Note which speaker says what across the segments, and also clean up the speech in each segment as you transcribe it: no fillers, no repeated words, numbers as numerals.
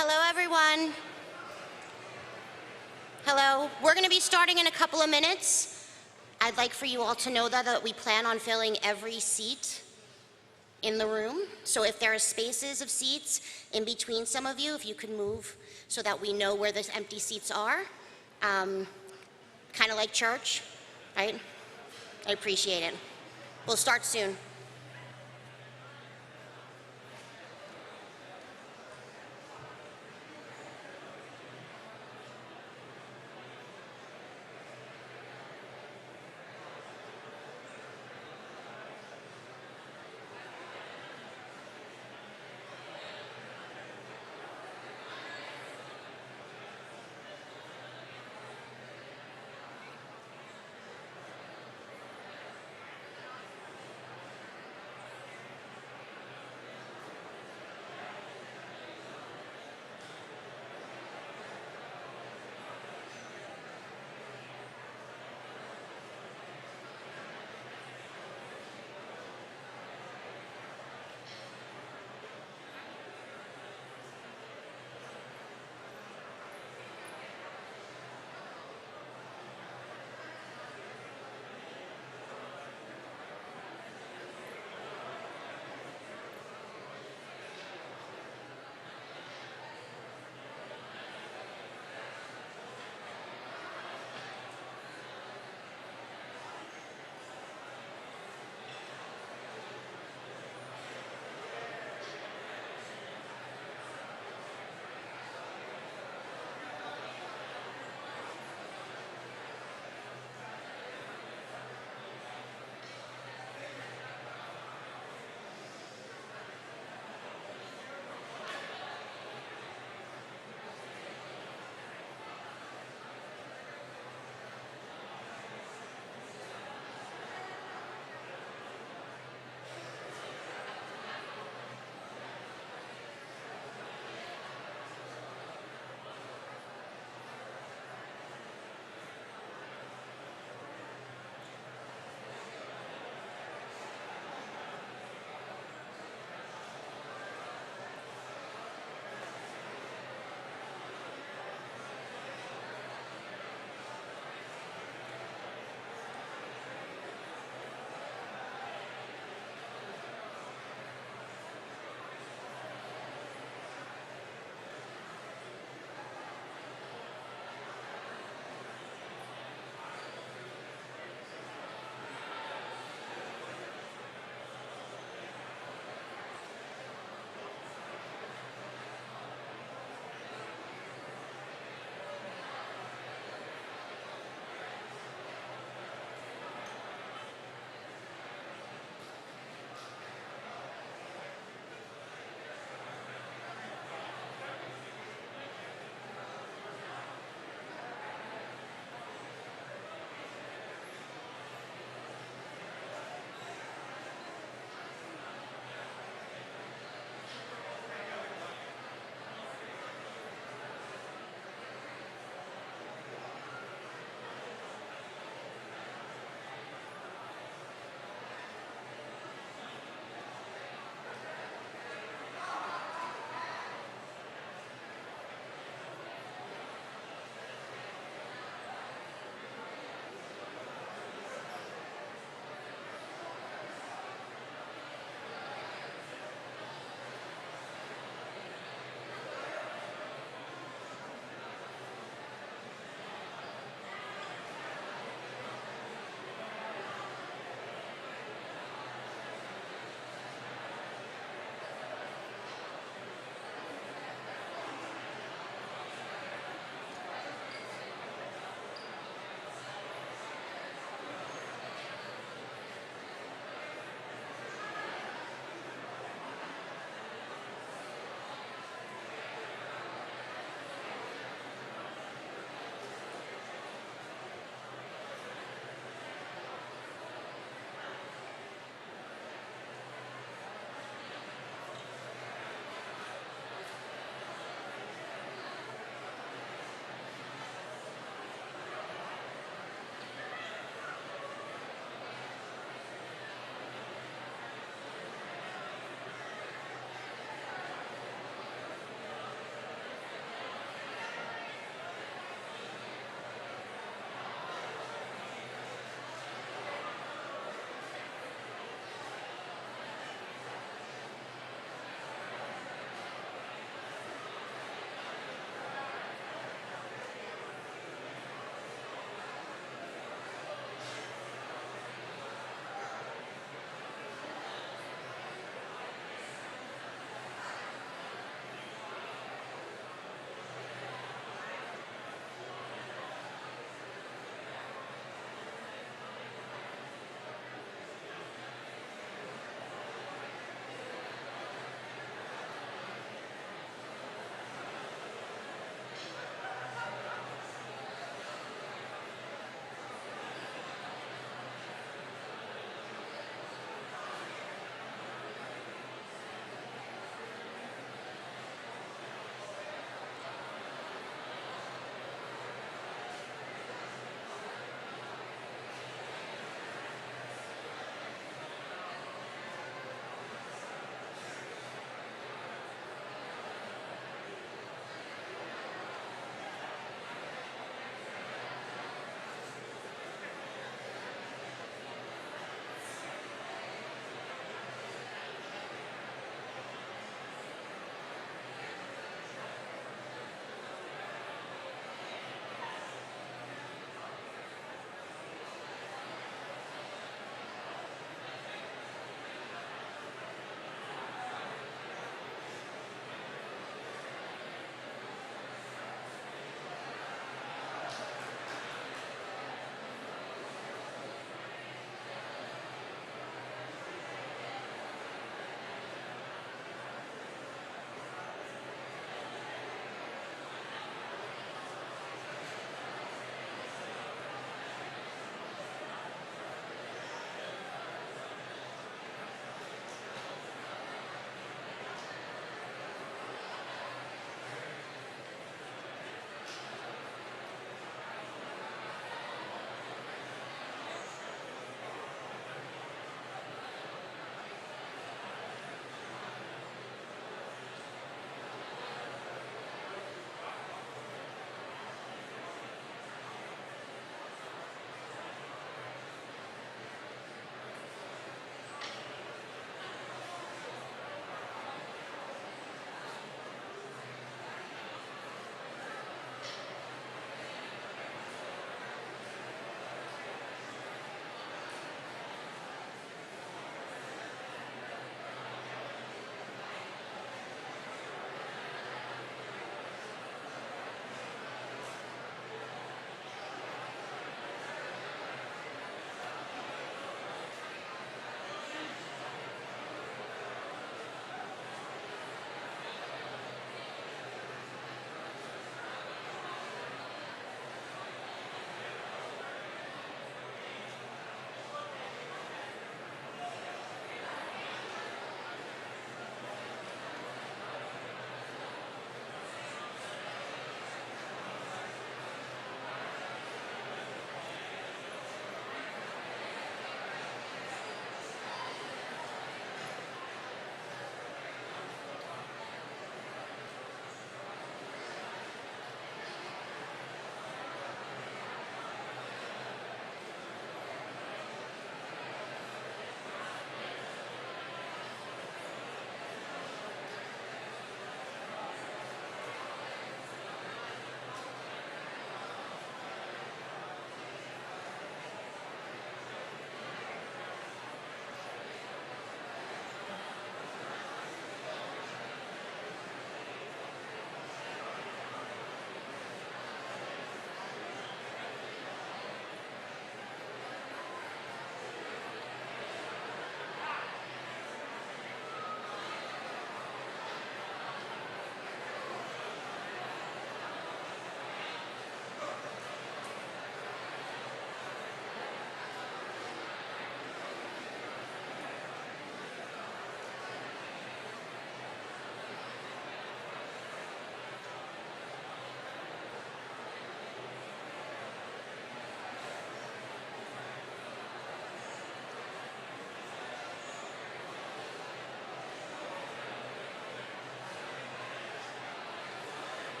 Speaker 1: Hello, everyone. Hello. We're going to be starting in a couple of minutes. I'd like for you all to know that we plan on filling every seat in the room. So if there are spaces of seats in between some of you, if you can move so that we know where the empty seats are. Kind of like church, right? I appreciate it. We'll start soon.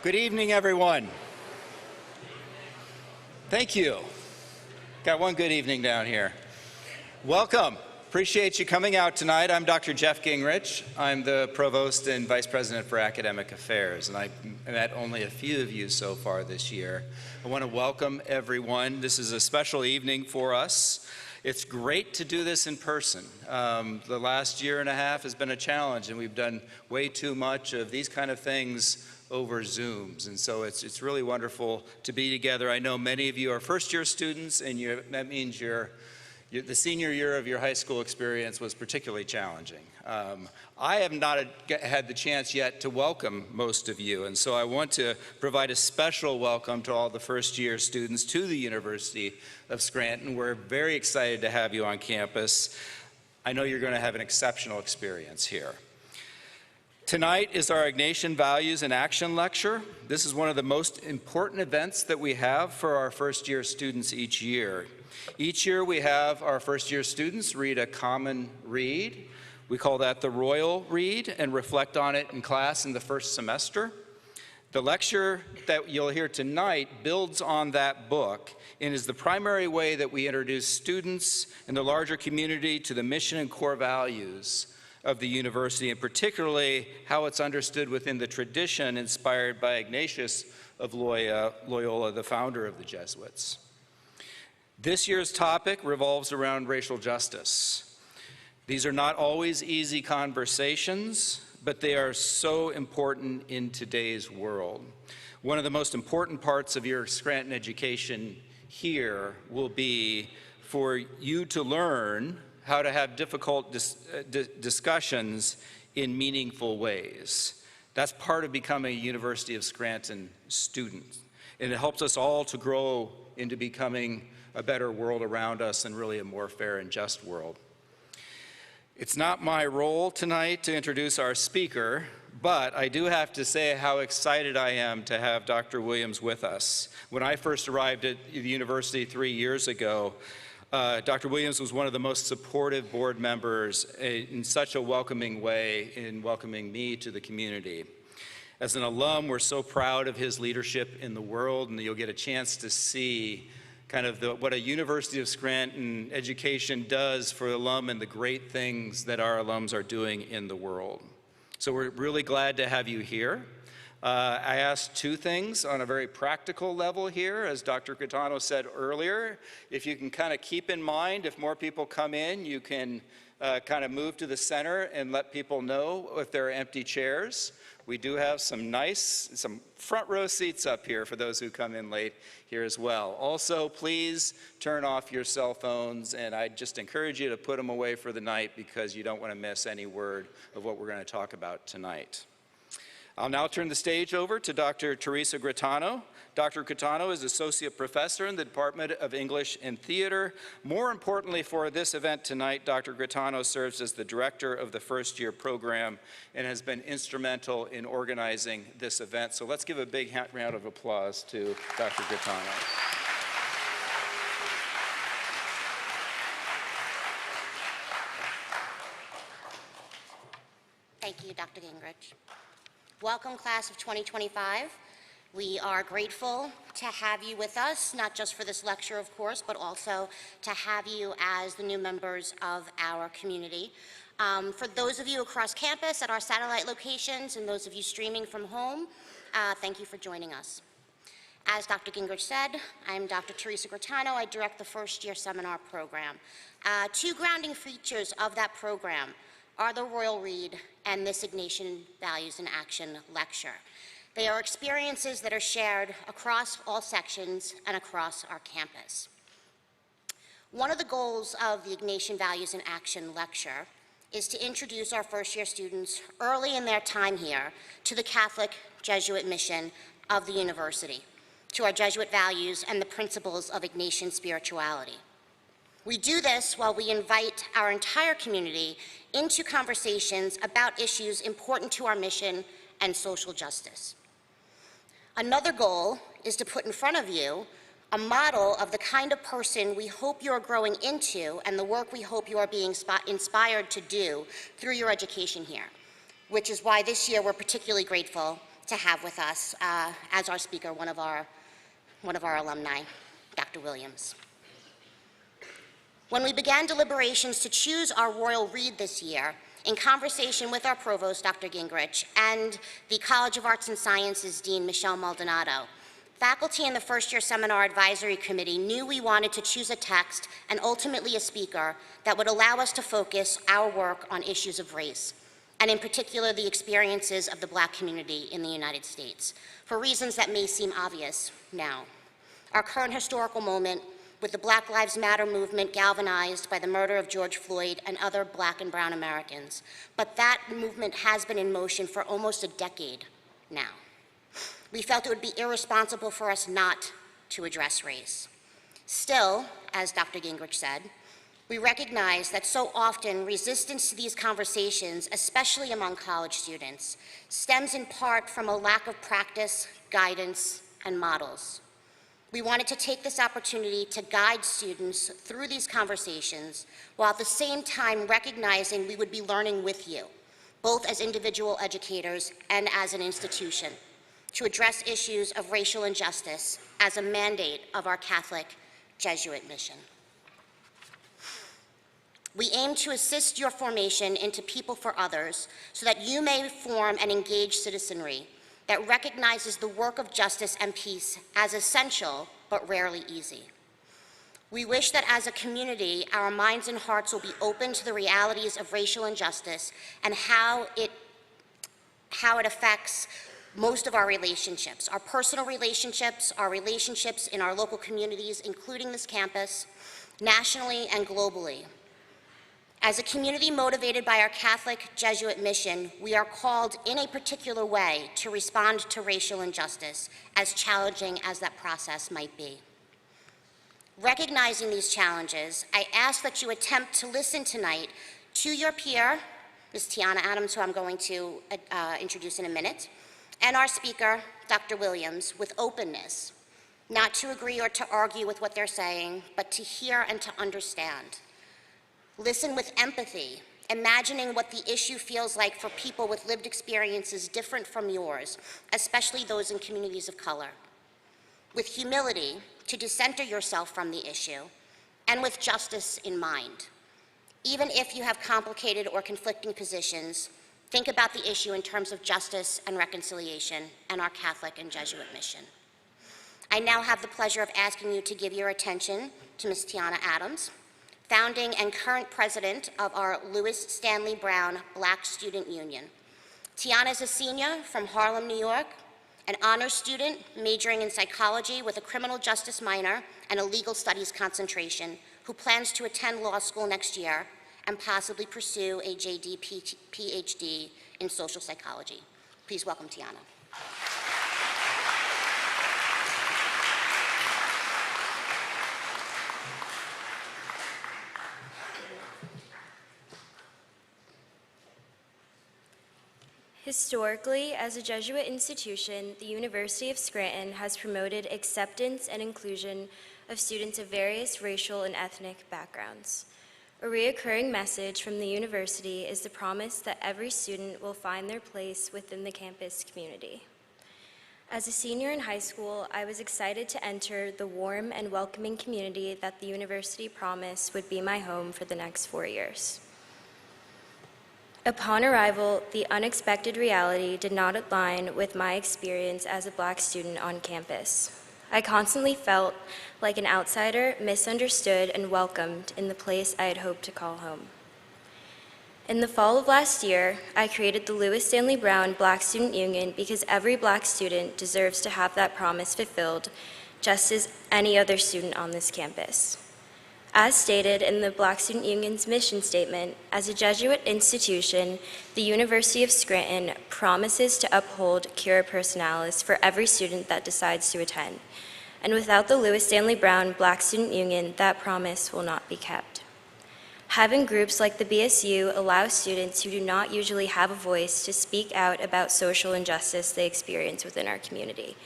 Speaker 2: Good evening, everyone. Thank you. Got one good evening down here. Welcome. Appreciate you coming out tonight. I'm Dr. Jeff Gingrich. I'm the Provost and Vice President for Academic Affairs, and I've met only a few of you so far this year. I want to welcome everyone. This is a special evening for us. It's great to do this in person. The last year and a half has been a challenge, and we've done way too much of these kind of things over Zooms, and so it's really wonderful to be together. I know many of you are first-year students, and that means the senior year of your high school experience was particularly challenging. I have not had the chance yet to welcome most of you, and so I want to provide a special welcome to all the first-year students to the University of Scranton. We're very excited to have you on campus. I know you're going to have an exceptional experience here. Tonight is our Ignatian Values in Action lecture. This is one of the most important events that we have for our first-year students each year. Each year we have our first-year students read a common read. We call that the Royal Read and reflect on it in class in the first semester. The lecture that you'll hear tonight builds on that book and is the primary way that we introduce students and the larger community to the mission and core values of the university, and particularly how it's understood within the tradition inspired by Ignatius of Loyola, the founder of the Jesuits. This year's topic revolves around racial justice. These are not always easy conversations, but they are so important in today's world. One of the most important parts of your Scranton education here will be for you to learn how to have difficult discussions in meaningful ways. That's part of becoming a University of Scranton student. And it helps us all to grow into becoming a better world around us and really a more fair and just world. It's not my role tonight to introduce our speaker, but I do have to say how excited I am to have Dr. Williams with us. When I first arrived at the university 3 years ago, Dr. Williams was one of the most supportive board members in such a welcoming way in welcoming me to the community. As an alum, we're so proud of his leadership in the world, and you'll get a chance to see kind of what a University of Scranton education does for alum and the great things that our alums are doing in the world. So we're really glad to have you here. I asked two things on a very practical level here, as Dr. Gaetano said earlier. If you can kind of keep in mind, if more people come in, you can kind of move to the center and let people know if there are empty chairs. We do have some front row seats up here for those who come in late here as well. Also, please turn off your cell phones, and I just encourage you to put them away for the night because you don't want to miss any word of what we're going to talk about tonight. I'll now turn the stage over to Dr. Teresa Gaetano. Dr. Gaetano is Associate Professor in the Department of English and Theater. More importantly for this event tonight, Dr. Gaetano serves as the Director of the First Year Program and has been instrumental in organizing this event. So let's give a big round of applause to Dr. Gaetano.
Speaker 1: Thank you, Dr. Gingrich. Welcome, class of 2025. We are grateful to have you with us, not just for this lecture, of course, but also to have you as the new members of our community. For those of you across campus at our satellite locations and those of you streaming from home, thank you for joining us. As Dr. Gingrich said, I'm Dr. Teresa Gaetano. I direct the first year seminar program. Two grounding features of that program are the Royal Read and this Ignatian Values in Action lecture. They are experiences that are shared across all sections and across our campus. One of the goals of the Ignatian Values in Action lecture is to introduce our first-year students early in their time here to the Catholic Jesuit mission of the university, to our Jesuit values and the principles of Ignatian spirituality. We do this while we invite our entire community into conversations about issues important to our mission and social justice. Another goal is to put in front of you a model of the kind of person we hope you are growing into and the work we hope you are being inspired to do through your education here, which is why this year we're particularly grateful to have with us as our speaker, one of our alumni, Dr. Williams. When we began deliberations to choose our royal read this year, in conversation with our provost, Dr. Gingrich, and the College of Arts and Sciences Dean, Michelle Maldonado, faculty in the first-year seminar advisory committee knew we wanted to choose a text and ultimately a speaker that would allow us to focus our work on issues of race, and in particular the experiences of the Black community in the United States, for reasons that may seem obvious now. Our current historical moment, with the Black Lives Matter movement galvanized by the murder of George Floyd and other Black and brown Americans. But that movement has been in motion for almost a decade now. We felt it would be irresponsible for us not to address race. Still, as Dr. Gingrich said, we recognize that so often resistance to these conversations, especially among college students, stems in part from a lack of practice, guidance, and models. We wanted to take this opportunity to guide students through these conversations while at the same time recognizing we would be learning with you, both as individual educators and as an institution, to address issues of racial injustice as a mandate of our Catholic Jesuit mission. We aim to assist your formation into people for others so that you may form an engaged citizenry that recognizes the work of justice and peace as essential, but rarely easy. We wish that as a community, our minds and hearts will be open to the realities of racial injustice and how it affects most of our relationships, our personal relationships, our relationships in our local communities, including this campus, nationally and globally. As a community motivated by our Catholic Jesuit mission, we are called in a particular way to respond to racial injustice, as challenging as that process might be. Recognizing these challenges, I ask that you attempt to listen tonight to your peer, Ms. Tiana Adams, who I'm going to introduce in a minute, and our speaker, Dr. Williams, with openness, not to agree or to argue with what they're saying, but to hear and to understand. Listen with empathy, imagining what the issue feels like for people with lived experiences different from yours, especially those in communities of color. With humility, to decenter yourself from the issue, and with justice in mind. Even if you have complicated or conflicting positions, think about the issue in terms of justice and reconciliation and our Catholic and Jesuit mission. I now have the pleasure of asking you to give your attention to Ms. Tiana Adams, founding and current president of our Lewis Stanley Brown Black Student Union. Tiana is a senior from Harlem, New York, an honors student majoring in psychology with a criminal justice minor and a legal studies concentration, who plans to attend law school next year and possibly pursue a JD PhD in social psychology. Please welcome Tiana.
Speaker 3: Historically, as a Jesuit institution, the University of Scranton has promoted acceptance and inclusion of students of various racial and ethnic backgrounds. A recurring message from the university is the promise that every student will find their place within the campus community. As a senior in high school, I was excited to enter the warm and welcoming community that the university promised would be my home for the next 4 years. Upon arrival, the unexpected reality did not align with my experience as a Black student on campus. I constantly felt like an outsider, misunderstood, and welcomed in the place I had hoped to call home. In the fall of last year, I created the Lewis Stanley Brown Black Student Union because every Black student deserves to have that promise fulfilled, just as any other student on this campus. As stated in the Black Student Union's mission statement, as a Jesuit institution, the University of Scranton promises to uphold cura personalis for every student that decides to attend. And without the Lewis Stanley Brown Black Student Union, that promise will not be kept. Having groups like the BSU allow students who do not usually have a voice to speak out about social injustice they experience within our community.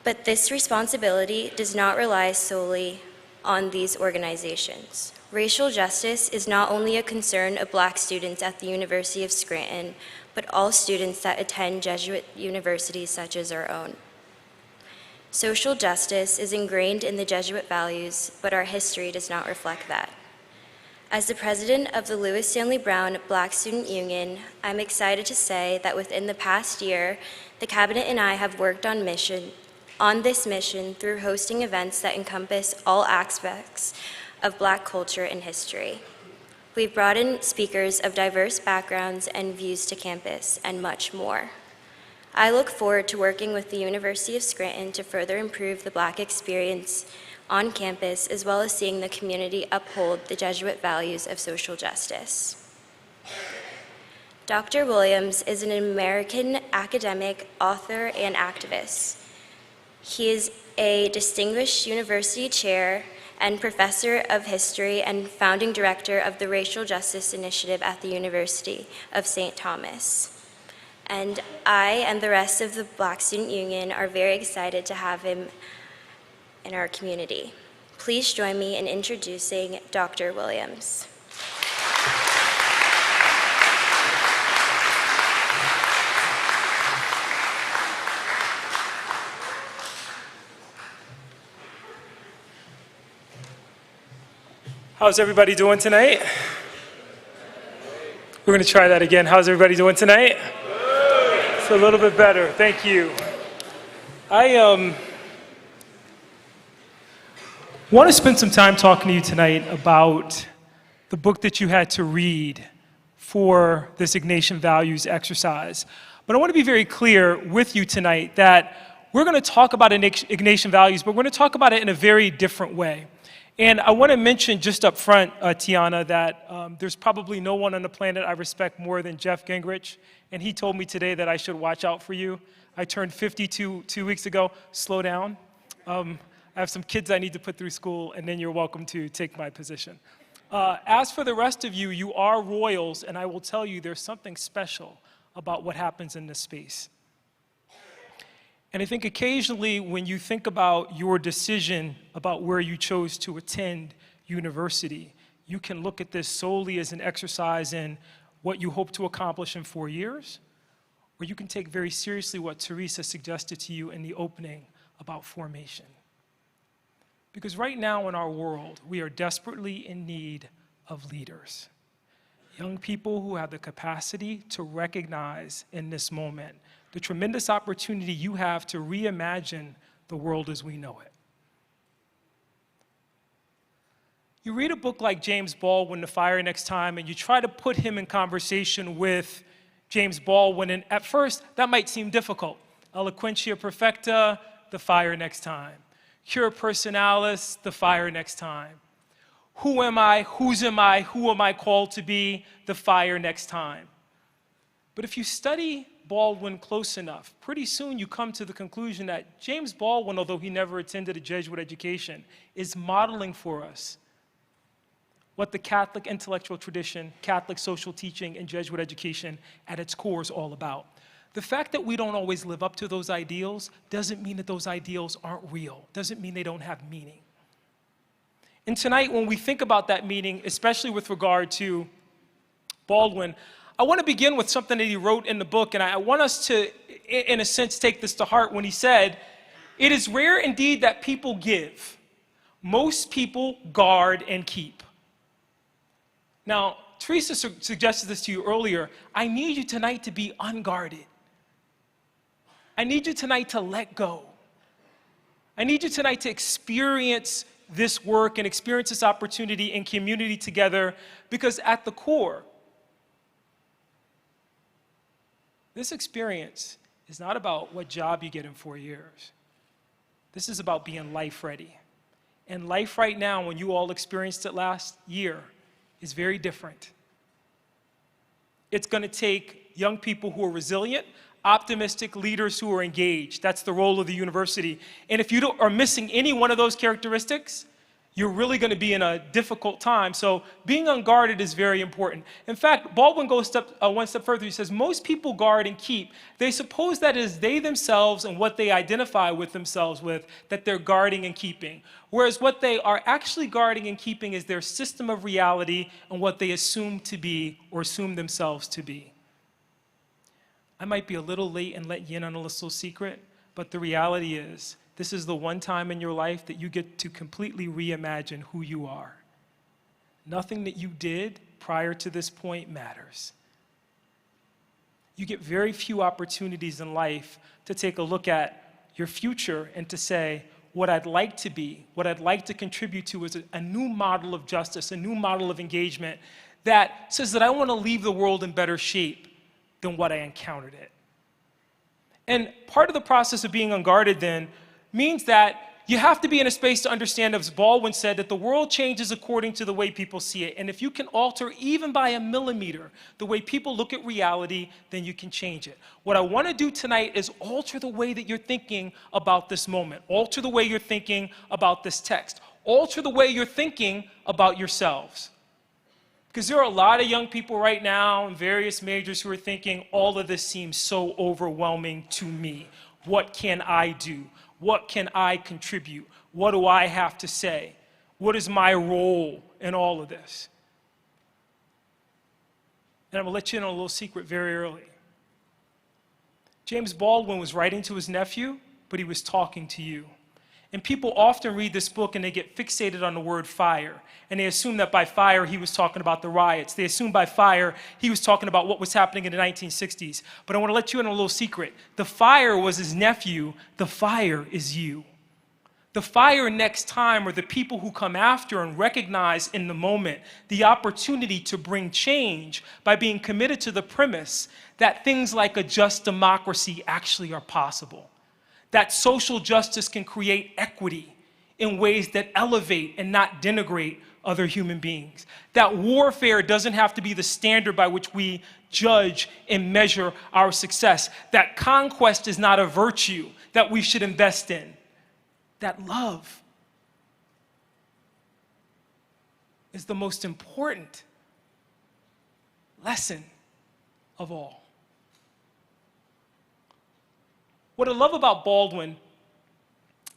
Speaker 3: But this responsibility does not rely solely on these organizations. Racial justice is not only a concern of Black students at the University of Scranton, but all students that attend Jesuit universities such as our own. Social justice is ingrained in the Jesuit values, but our history does not reflect that. As the president of the Lewis Stanley Brown Black Student Union, I'm excited to say that within the past year, the Cabinet and I have worked on this mission through hosting events that encompass all aspects of Black culture and history. We've brought in speakers of diverse backgrounds and views to campus, and much more. I look forward to working with the University of Scranton to further improve the Black experience on campus, as well as seeing the community uphold the Jesuit values of social justice. Dr. Williams is an American academic, author, and activist. He is a distinguished university chair and professor of history and founding director of the Racial Justice Initiative at the University of St. Thomas. And I and the rest of the Black Student Union are very excited to have him in our community. Please join me in introducing Dr. Williams.
Speaker 4: How's everybody doing tonight? We're going to try that again. How's everybody doing tonight? It's a little bit better. Thank you. I want to spend some time talking to you tonight about the book that you had to read for this Ignatian values exercise. But I want to be very clear with you tonight that we're going to talk about Ignatian values, but we're going to talk about it in a very different way. And I want to mention just up front, Tiana, that there's probably no one on the planet I respect more than Jeff Gingrich, and he told me today that I should watch out for you. I turned 52 2 weeks ago. Slow down. I have some kids I need to put through school, and then you're welcome to take my position. As for the rest of you, you are royals, and I will tell you there's something special about what happens in this space. And I think occasionally when you think about your decision about where you chose to attend university, you can look at this solely as an exercise in what you hope to accomplish in 4 years, or you can take very seriously what Teresa suggested to you in the opening about formation. Because right now in our world, we are desperately in need of leaders. Young people who have the capacity to recognize in this moment the tremendous opportunity you have to reimagine the world as we know it. You read a book like James Baldwin, The Fire Next Time, and you try to put him in conversation with James Baldwin, and at first, that might seem difficult. Eloquentia perfecta, The Fire Next Time. Cura personalis, The Fire Next Time. Who am I? Whose am I? Who am I called to be? The Fire Next Time. But if you study Baldwin close enough, pretty soon you come to the conclusion that James Baldwin, although he never attended a Jesuit education, is modeling for us what the Catholic intellectual tradition, Catholic social teaching, and Jesuit education at its core is all about. The fact that we don't always live up to those ideals doesn't mean that those ideals aren't real, doesn't mean they don't have meaning. And tonight, when we think about that meaning, especially with regard to Baldwin, I want to begin with something that he wrote in the book, and I want us to, in a sense, take this to heart when he said, "It is rare indeed that people give. Most people guard and keep." Now, Teresa suggested this to you earlier. I need you tonight to be unguarded. I need you tonight to let go. I need you tonight to experience this work and experience this opportunity and community together, because at the core, this experience is not about what job you get in 4 years. This is about being life ready. And life right now, when you all experienced it last year, is very different. It's going to take young people who are resilient, optimistic leaders who are engaged. That's the role of the university. And if you are missing any one of those characteristics, you're really going to be in a difficult time. So being unguarded is very important. In fact, Baldwin goes one step further. He says, most people guard and keep. They suppose that it is they themselves and what they identify with themselves with that they're guarding and keeping. Whereas what they are actually guarding and keeping is their system of reality and what they assume to be or assume themselves to be. I might be a little late and let you in on a little secret, but the reality is, this is the one time in your life that you get to completely reimagine who you are. Nothing that you did prior to this point matters. You get very few opportunities in life to take a look at your future and to say, what I'd like to be, what I'd like to contribute to is a new model of justice, a new model of engagement that says that I want to leave the world in better shape than what I encountered it. And part of the process of being unguarded then means that you have to be in a space to understand, as Baldwin said, that the world changes according to the way people see it. And if you can alter, even by a millimeter, the way people look at reality, then you can change it. What I want to do tonight is alter the way that you're thinking about this moment. Alter the way you're thinking about this text. Alter the way you're thinking about yourselves. Because there are a lot of young people right now in various majors who are thinking, all of this seems so overwhelming to me. What can I do? What can I contribute? What do I have to say? What is my role in all of this? And I'm going to let you in on a little secret very early. James Baldwin was writing to his nephew, but he was talking to you. And people often read this book and they get fixated on the word fire. And they assume that by fire he was talking about the riots. They assume by fire he was talking about what was happening in the 1960s. But I want to let you in on a little secret. The fire was his nephew. The fire is you. The fire next time are the people who come after and recognize in the moment the opportunity to bring change by being committed to the premise that things like a just democracy actually are possible. That social justice can create equity in ways that elevate and not denigrate other human beings. That warfare doesn't have to be the standard by which we judge and measure our success. That conquest is not a virtue that we should invest in. That love is the most important lesson of all. What I love about Baldwin,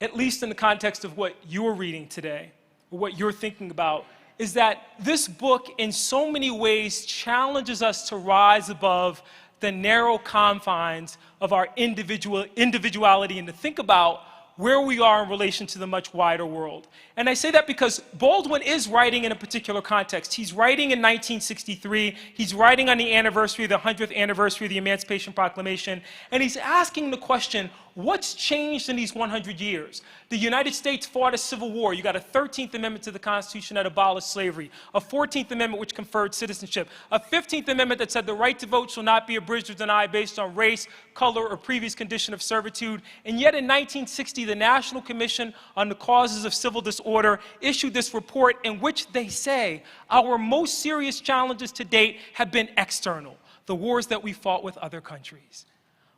Speaker 4: at least in the context of what you're reading today, or what you're thinking about, is that this book in so many ways challenges us to rise above the narrow confines of our individuality and to think about where we are in relation to the much wider world. And I say that because Baldwin is writing in a particular context. He's writing in 1963. He's writing on the anniversary, the 100th anniversary of the Emancipation Proclamation. And he's asking the question, what's changed in these 100 years? The United States fought a civil war. You got a 13th Amendment to the Constitution that abolished slavery, a 14th Amendment which conferred citizenship, a 15th Amendment that said the right to vote shall not be abridged or denied based on race, color, or previous condition of servitude. And yet in 1960, the National Commission on the Causes of Civil Disorder issued this report in which they say our most serious challenges to date have been external, the wars that we fought with other countries.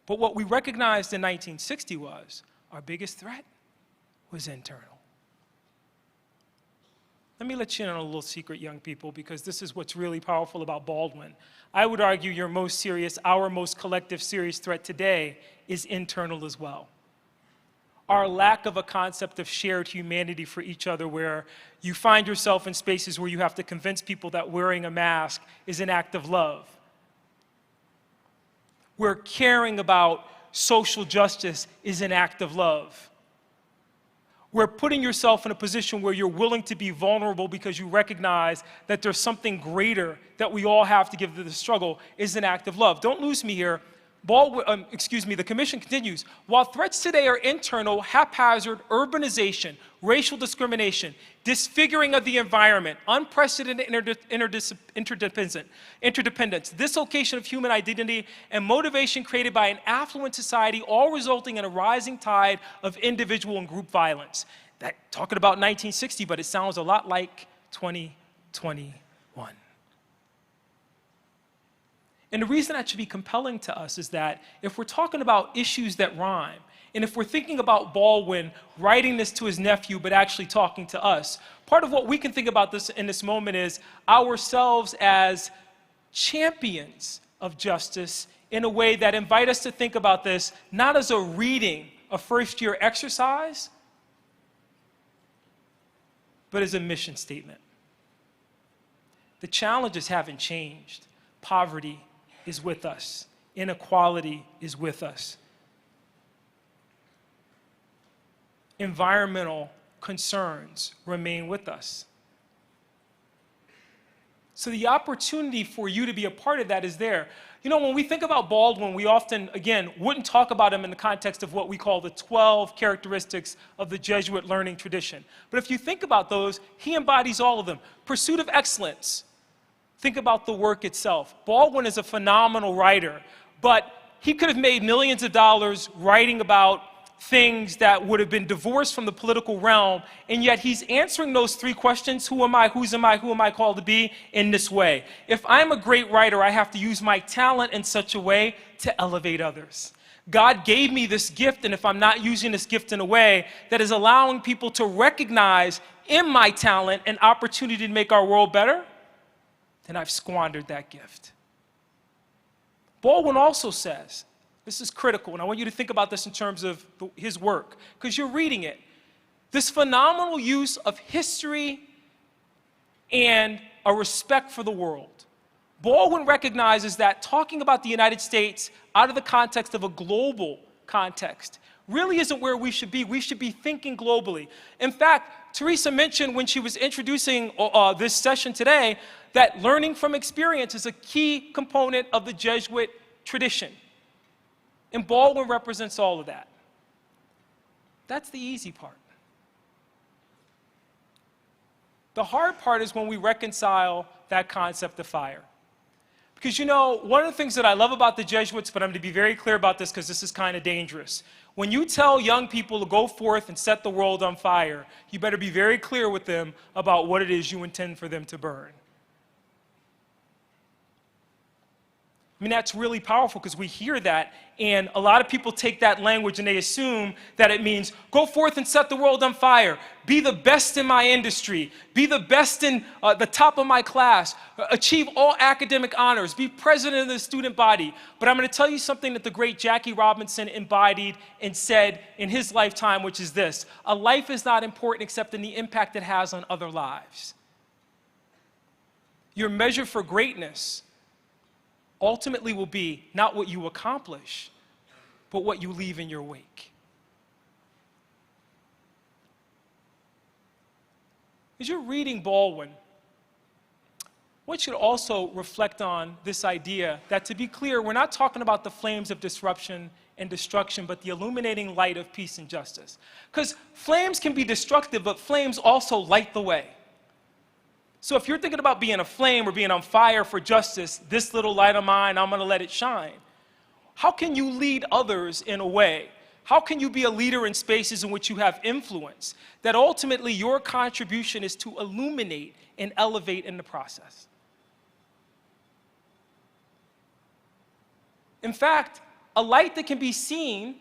Speaker 4: But what we recognized in 1960 was our biggest threat was internal. Let me let you in on a little secret, young people, because this is what's really powerful about Baldwin. I would argue your most serious, our most collective serious threat today is internal as well. Our lack of a concept of shared humanity for each other, where you find yourself in spaces where you have to convince people that wearing a mask is an act of love. Where caring about social justice is an act of love. Where putting yourself in a position where you're willing to be vulnerable because you recognize that there's something greater that we all have to give to the struggle is an act of love. Don't lose me here. The commission continues. While threats today are internal, haphazard urbanization, racial discrimination, disfiguring of the environment, unprecedented interdependence, dislocation of human identity, and motivation created by an affluent society, all resulting in a rising tide of individual and group violence. That talking about 1960, but it sounds a lot like 2021. And the reason that should be compelling to us is that if we're talking about issues that rhyme, and if we're thinking about Baldwin writing this to his nephew but actually talking to us, part of what we can think about this in this moment is ourselves as champions of justice in a way that invite us to think about this not as a reading, a first-year exercise, but as a mission statement. The challenges haven't changed. Poverty is with us. Inequality is with us. Environmental concerns remain with us. So the opportunity for you to be a part of that is there. You know, when we think about Baldwin, we often, again, wouldn't talk about him in the context of what we call the 12 characteristics of the Jesuit learning tradition. But if you think about those, he embodies all of them. Pursuit of excellence. Think about the work itself. Baldwin is a phenomenal writer, but he could have made millions of dollars writing about things that would have been divorced from the political realm, and yet he's answering those three questions: who am I, whose am I, who am I called to be, in this way. If I'm a great writer, I have to use my talent in such a way to elevate others. God gave me this gift, and if I'm not using this gift in a way that is allowing people to recognize in my talent an opportunity to make our world better, then I've squandered that gift. Baldwin also says, this is critical, and I want you to think about this in terms of his work, because you're reading it. This phenomenal use of history and a respect for the world. Baldwin recognizes that talking about the United States out of the context of a global context really isn't where we should be. We should be thinking globally. In fact, Teresa mentioned when she was introducing this session today that learning from experience is a key component of the Jesuit tradition. And Baldwin represents all of that. That's the easy part. The hard part is when we reconcile that concept of fire. Because you know, one of the things that I love about the Jesuits, but I'm going to be very clear about this because this is kind of dangerous. When you tell young people to go forth and set the world on fire, you better be very clear with them about what it is you intend for them to burn. I mean, that's really powerful because we hear that, and a lot of people take that language and they assume that it means go forth and set the world on fire, be the best in my industry, be the best in the top of my class, achieve all academic honors, be president of the student body. But I'm going to tell you something that the great Jackie Robinson embodied and said in his lifetime, which is this: a life is not important except in the impact it has on other lives. Your measure for greatness ultimately will be not what you accomplish, but what you leave in your wake. As you're reading Baldwin, one should also reflect on this idea that, to be clear, we're not talking about the flames of disruption and destruction, but the illuminating light of peace and justice. Because flames can be destructive, but flames also light the way. So if you're thinking about being a flame or being on fire for justice, this little light of mine, I'm going to let it shine. How can you lead others in a way? How can you be a leader in spaces in which you have influence that ultimately your contribution is to illuminate and elevate in the process? In fact, a light that can be seen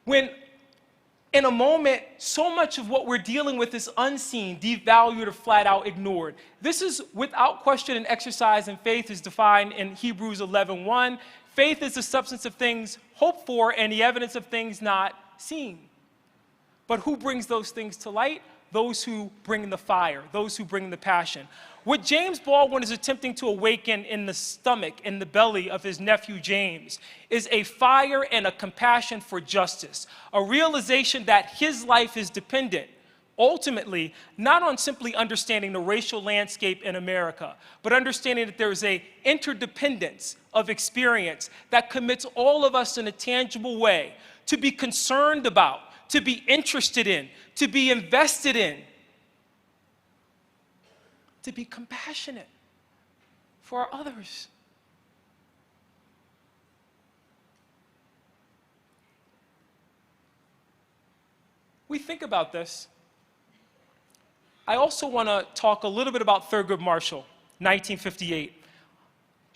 Speaker 4: when in a moment, so much of what we're dealing with is unseen, devalued, or flat out ignored. This is, without question, an exercise in faith as defined in Hebrews 11:1. Faith is the substance of things hoped for and the evidence of things not seen. But who brings those things to light? Those who bring the fire, those who bring the passion. What James Baldwin is attempting to awaken in the stomach, in the belly of his nephew James, is a fire and a compassion for justice, a realization that his life is dependent, ultimately, not on simply understanding the racial landscape in America, but understanding that there is an interdependence of experience that commits all of us in a tangible way to be concerned about, to be interested in, to be invested in, to be compassionate for others. We think about this. I also want to talk a little bit about Thurgood Marshall, 1958.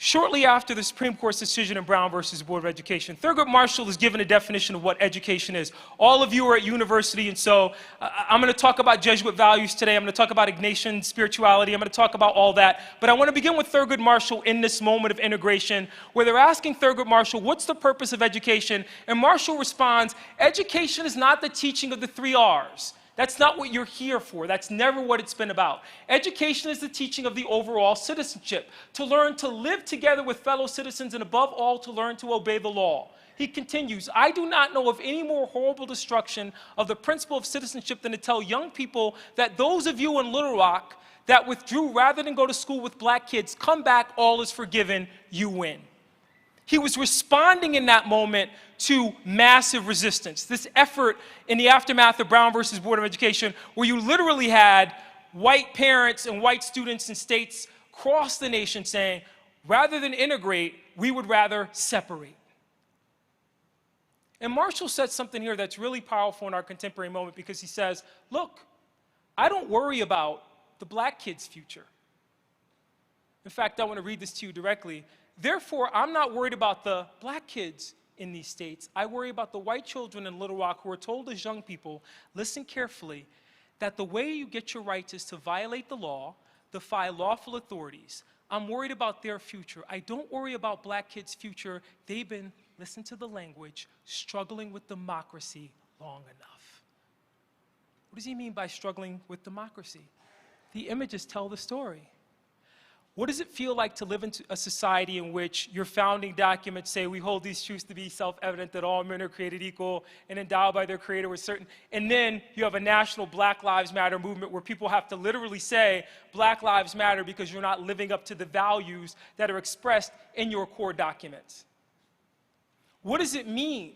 Speaker 4: Shortly after the Supreme Court's decision in Brown versus Board of Education, Thurgood Marshall is given a definition of what education is. All of you are at university, and so I'm going to talk about Jesuit values today. I'm going to talk about Ignatian spirituality. I'm going to talk about all that. But I want to begin with Thurgood Marshall in this moment of integration, where they're asking Thurgood Marshall, what's the purpose of education? And Marshall responds, education is not the teaching of the 3 R's. That's not what you're here for. That's never what it's been about. Education is the teaching of the overall citizenship, to learn to live together with fellow citizens and above all to learn to obey the law. He continues, I do not know of any more horrible destruction of the principle of citizenship than to tell young people that those of you in Little Rock that withdrew rather than go to school with black kids, come back, all is forgiven, you win. He was responding in that moment to massive resistance. This effort in the aftermath of Brown versus Board of Education, where you literally had white parents and white students in states across the nation saying, rather than integrate, we would rather separate. And Marshall said something here that's really powerful in our contemporary moment, because he says, look, I don't worry about the black kids' future. In fact, I want to read this to you directly. Therefore, I'm not worried about the black kids in these states. I worry about the white children in Little Rock who are told as young people, listen carefully, that the way you get your rights is to violate the law, defy lawful authorities. I'm worried about their future. I don't worry about black kids' future. They've been, listen to the language, struggling with democracy long enough. What does he mean by struggling with democracy? The images tell the story. What does it feel like to live in a society in which your founding documents say we hold these truths to be self-evident, that all men are created equal and endowed by their creator with certain, and then you have a national Black Lives Matter movement where people have to literally say Black Lives Matter because you're not living up to the values that are expressed in your core documents? What does it mean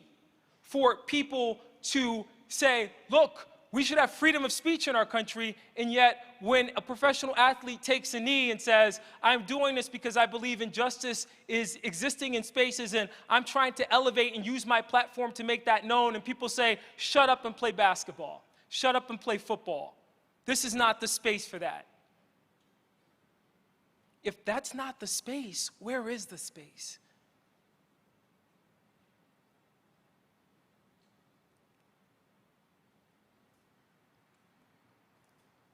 Speaker 4: for people to say, look, we should have freedom of speech in our country, and yet when a professional athlete takes a knee and says, I'm doing this because I believe injustice is existing in spaces and I'm trying to elevate and use my platform to make that known, and people say, shut up and play basketball, shut up and play football. This is not the space for that. If that's not the space, where is the space?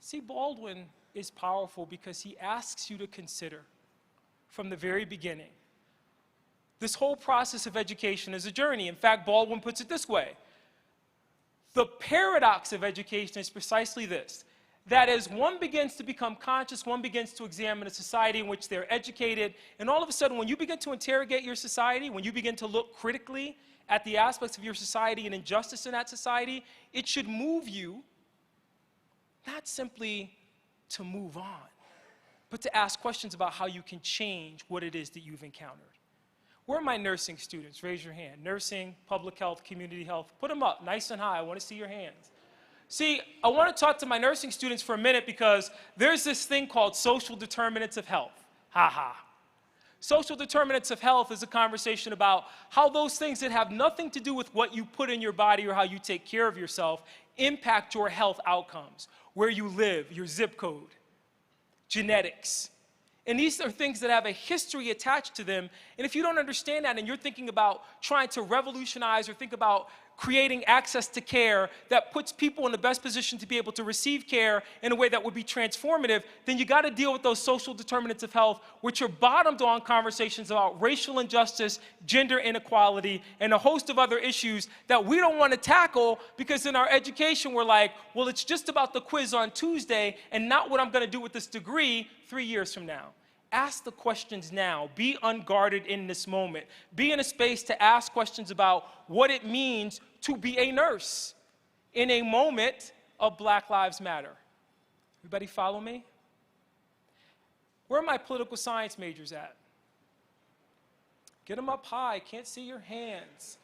Speaker 4: See, Baldwin is powerful because he asks you to consider from the very beginning. This whole process of education is a journey. In fact, Baldwin puts it this way. The paradox of education is precisely this, that as one begins to become conscious, one begins to examine a society in which they're educated, and all of a sudden when you begin to interrogate your society, when you begin to look critically at the aspects of your society and injustice in that society, it should move you not simply to move on, but to ask questions about how you can change what it is that you've encountered. Where are my nursing students? Raise your hand. Nursing, public health, community health. Put them up nice and high. I want to see your hands. See, I want to talk to my nursing students for a minute because there's this thing called social determinants of health. Ha ha. Social determinants of health is a conversation about how those things that have nothing to do with what you put in your body or how you take care of yourself impact your health outcomes. Where you live, your zip code, genetics. And these are things that have a history attached to them. And if you don't understand that and you're thinking about trying to revolutionize or think about creating access to care that puts people in the best position to be able to receive care in a way that would be transformative, then you got to deal with those social determinants of health, which are bottomed on conversations about racial injustice, gender inequality, and a host of other issues that we don't want to tackle because in our education we're like, well, it's just about the quiz on Tuesday and not what I'm going to do with this degree 3 years from now. Ask the questions now. Be unguarded in this moment. Be in a space to ask questions about what it means to be a nurse in a moment of Black Lives Matter. Everybody follow me? Where are my political science majors at? Get them up high. Can't see your hands.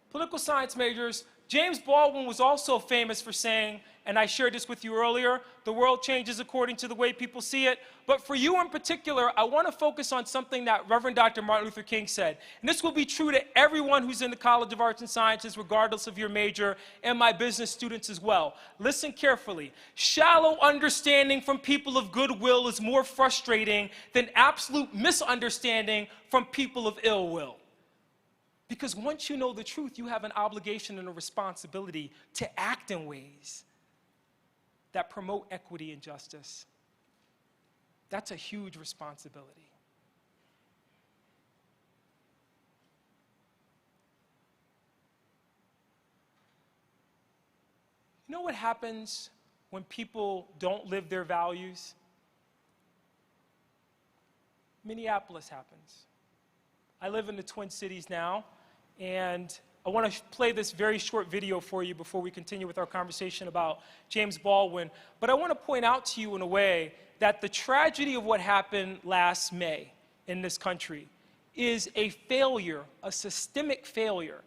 Speaker 4: Political science majors, James Baldwin was also famous for saying, and I shared this with you earlier, the world changes according to the way people see it. But for you in particular, I want to focus on something that Reverend Dr. Martin Luther King said. And this will be true to everyone who's in the College of Arts and Sciences, regardless of your major, and my business students as well. Listen carefully. Shallow understanding from people of goodwill is more frustrating than absolute misunderstanding from people of ill will. Because once you know the truth, you have an obligation and a responsibility to act in ways that promote equity and justice. That's a huge responsibility. You know what happens when people don't live their values? Minneapolis happens. I live in the Twin Cities now, and I want to play this very short video for you before we continue with our conversation about James Baldwin. But I want to point out to you in a way that the tragedy of what happened last May in this country is a failure, a systemic failure,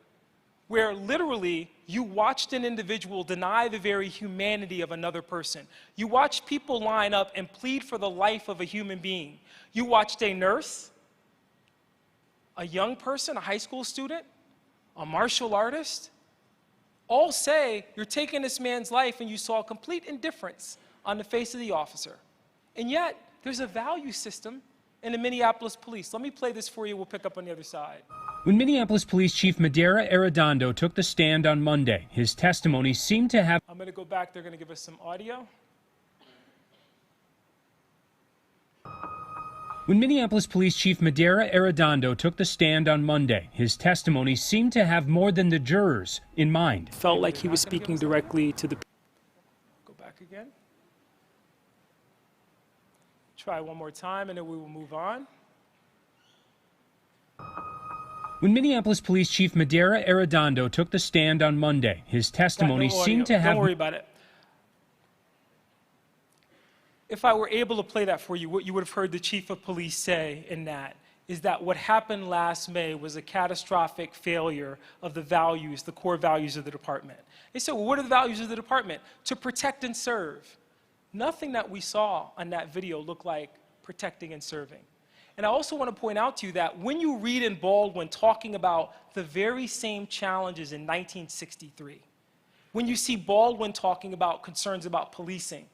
Speaker 4: where literally you watched an individual deny the very humanity of another person. You watched people line up and plead for the life of a human being. You watched a nurse, a young person, a high school student, a martial artist, all say you're taking this man's life, and you saw complete indifference on the face of the officer. And yet, there's a value system in the Minneapolis police. Let me play this for you. We'll pick up on the other side.
Speaker 5: When Minneapolis Police Chief Madera Arredondo took the stand on Monday, his testimony seemed to have...
Speaker 4: I'm going to go back. They're going to give us some audio.
Speaker 5: When Minneapolis Police Chief Madera Arredondo took the stand on Monday, his testimony seemed to have more than the jurors in mind.
Speaker 4: Felt like he was speaking directly to the... Go back again. Try one more time, and then we will move on.
Speaker 5: When Minneapolis Police Chief Madera Arredondo took the stand on Monday, his testimony seemed to have...
Speaker 4: Don't worry about it. If I were able to play that for you, what you would have heard the chief of police say in that is that what happened last May was a catastrophic failure of the values, the core values of the department. They said, well, what are the values of the department? To protect and serve. Nothing that we saw on that video looked like protecting and serving. And I also want to point out to you that when you read in Baldwin talking about the very same challenges in 1963, when you see Baldwin talking about concerns about policing,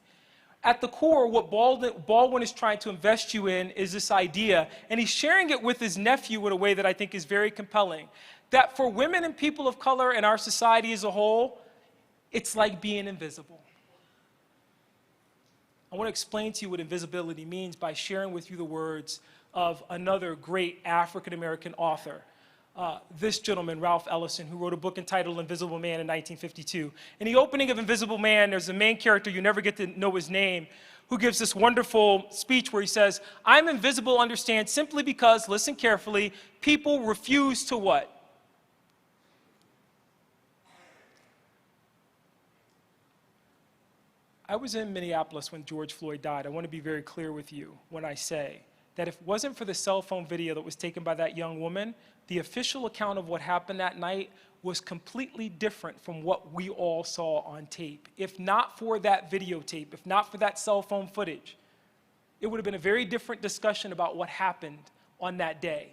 Speaker 4: at the core, what Baldwin is trying to invest you in is this idea, and he's sharing it with his nephew in a way that I think is very compelling, that for women and people of color in our society as a whole, it's like being invisible. I want to explain to you what invisibility means by sharing with you the words of another great African-American author, this gentleman, Ralph Ellison, who wrote a book entitled Invisible Man in 1952. In the opening of Invisible Man, there's a main character, you never get to know his name, who gives this wonderful speech where he says, I'm invisible, understand, simply because, listen carefully, people refuse to what? I was in Minneapolis when George Floyd died. I want to be very clear with you when I say that if it wasn't for the cell phone video that was taken by that young woman, the official account of what happened that night was completely different from what we all saw on tape. If not for that videotape, if not for that cell phone footage, it would have been a very different discussion about what happened on that day.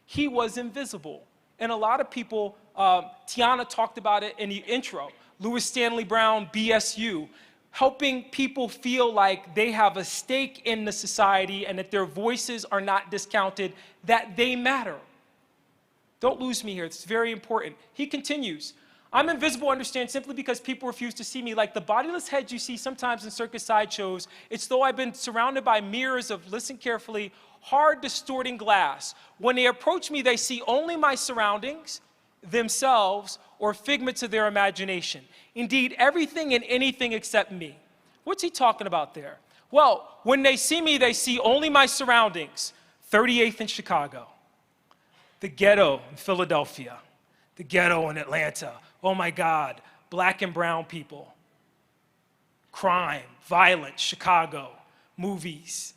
Speaker 4: He was invisible. And a lot of people, Tiana talked about it in the intro, Louis Stanley Brown, BSU, helping people feel like they have a stake in the society and that their voices are not discounted, that they matter. Don't lose me here, it's very important. He continues, I'm invisible, understand, simply because people refuse to see me. Like the bodiless heads you see sometimes in circus sideshows, it's though I've been surrounded by mirrors of, listen carefully, hard distorting glass. When they approach me, they see only my surroundings, themselves, or figments of their imagination. Indeed, everything and anything except me. What's he talking about there? Well, when they see me, they see only my surroundings. 38th in Chicago, the ghetto in Philadelphia, the ghetto in Atlanta. Oh my God, black and brown people. Crime, violence, Chicago, movies.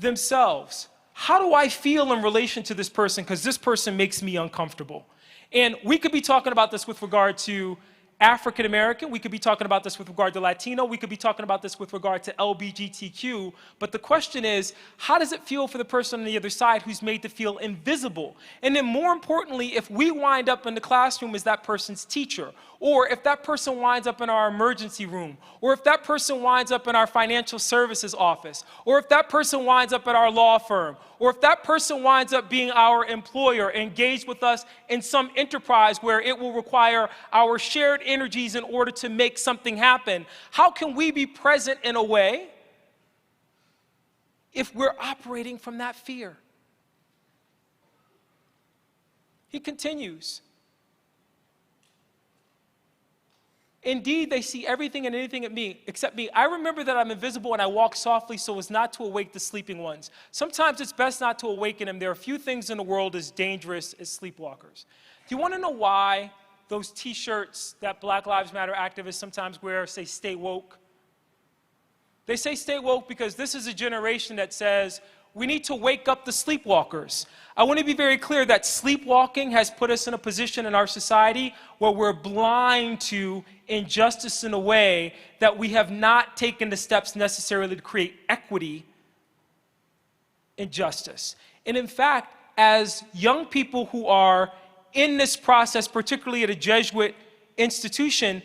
Speaker 4: themselves. How do I feel in relation to this person? Because this person makes me uncomfortable. And we could be talking about this with regard to African American, we could be talking about this with regard to Latino, we could be talking about this with regard to LGBTQ, but the question is, how does it feel for the person on the other side who's made to feel invisible? And then more importantly, if we wind up in the classroom as that person's teacher, or if that person winds up in our emergency room, or if that person winds up in our financial services office, or if that person winds up at our law firm, or if that person winds up being our employer, engaged with us in some enterprise where it will require our shared energies in order to make something happen, how can we be present in a way if we're operating from that fear? He continues. Indeed, they see everything and anything except me. I remember that I'm invisible and I walk softly so as not to awake the sleeping ones. Sometimes it's best not to awaken them. There are few things in the world as dangerous as sleepwalkers. Do you want to know why those t-shirts that Black Lives Matter activists sometimes wear say stay woke? They say stay woke because this is a generation that says we need to wake up the sleepwalkers. I want to be very clear that sleepwalking has put us in a position in our society where we're blind to injustice in a way that we have not taken the steps necessarily to create equity and justice. And in fact, as young people who are in this process, particularly at a Jesuit institution,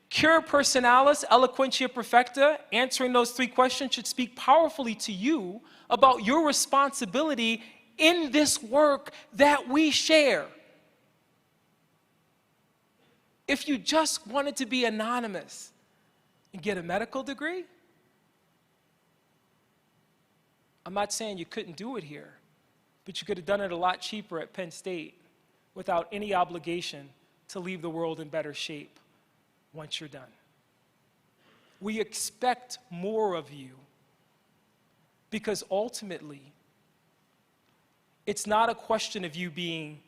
Speaker 4: cura personalis, eloquentia perfecta, answering those three questions should speak powerfully to you about your responsibility in this work that we share. If you just wanted to be anonymous and get a medical degree, I'm not saying you couldn't do it here, but you could have done it a lot cheaper at Penn State without any obligation to leave the world in better shape once you're done. We expect more of you because ultimately, it's not a question of you being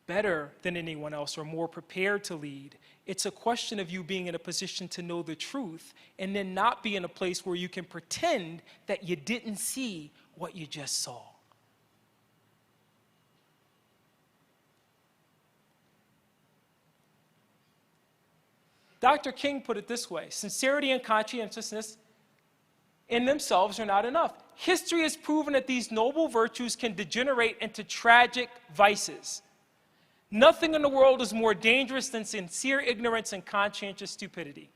Speaker 4: better than anyone else or more prepared to lead. It's a question of you being in a position to know the truth and then not be in a place where you can pretend that you didn't see what you just saw. Dr. King put it this way: sincerity and conscientiousness in themselves are not enough. History has proven that these noble virtues can degenerate into tragic vices. Nothing in the world is more dangerous than sincere ignorance and conscientious stupidity.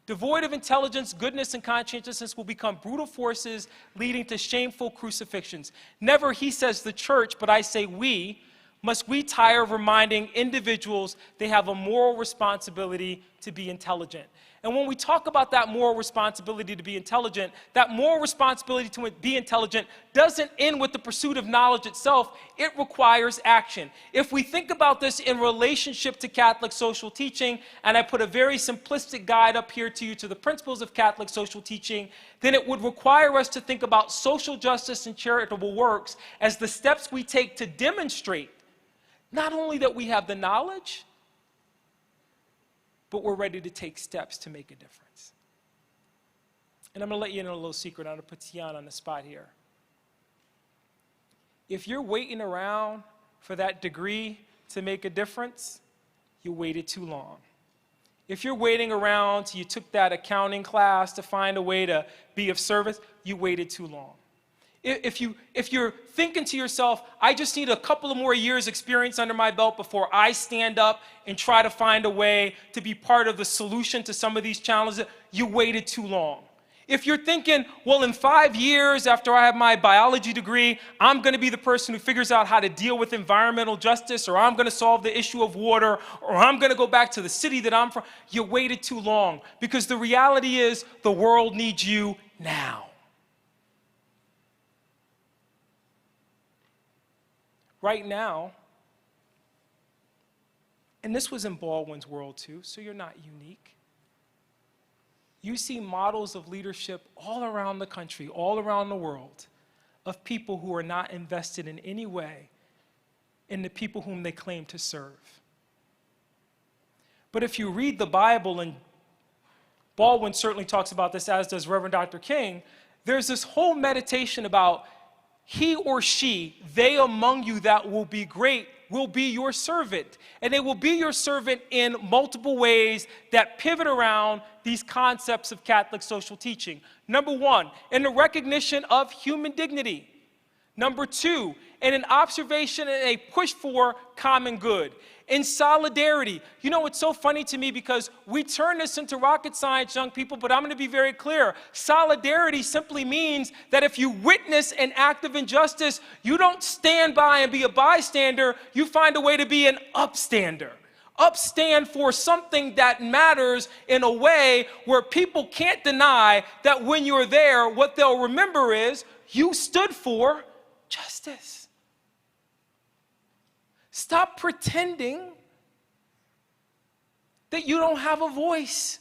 Speaker 4: Devoid of intelligence, goodness, and conscientiousness will become brutal forces leading to shameful crucifixions. Never, he says, the church, but I say we, must we tire of reminding individuals they have a moral responsibility to be intelligent. And when we talk about that moral responsibility to be intelligent, that moral responsibility to be intelligent doesn't end with the pursuit of knowledge itself. It requires action. If we think about this in relationship to Catholic social teaching, and I put a very simplistic guide up here to you to the principles of Catholic social teaching, then it would require us to think about social justice and charitable works as the steps we take to demonstrate not only that we have the knowledge, but we're ready to take steps to make a difference. And I'm going to let you in on a little secret. I'm going to put Tiana on the spot here. If you're waiting around for that degree to make a difference, you waited too long. If you're waiting around till you took that accounting class to find a way to be of service, you waited too long. If you're thinking to yourself, I just need a couple of more years experience under my belt before I stand up and try to find a way to be part of the solution to some of these challenges, you waited too long. If you're thinking, well, in 5 years after I have my biology degree, I'm going to be the person who figures out how to deal with environmental justice, or I'm going to solve the issue of water, or I'm going to go back to the city that I'm from, you waited too long. Because the reality is the world needs you now. Right now, and this was in Baldwin's world too, so you're not unique. You see models of leadership all around the country, all around the world, of people who are not invested in any way in the people whom they claim to serve. But if you read the Bible, and Baldwin certainly talks about this, as does Reverend Dr. King, there's this whole meditation about he or she, they among you that will be great, will be your servant. And they will be your servant in multiple ways that pivot around these concepts of Catholic social teaching. Number one, in the recognition of human dignity. Number two, in an observation and a push for common good. In solidarity. You know, it's so funny to me because we turn this into rocket science, young people, but I'm going to be very clear. Solidarity simply means that if you witness an act of injustice, you don't stand by and be a bystander, you find a way to be an upstander. Upstand for something that matters in a way where people can't deny that when you're there, what they'll remember is you stood for justice. Stop pretending that you don't have a voice.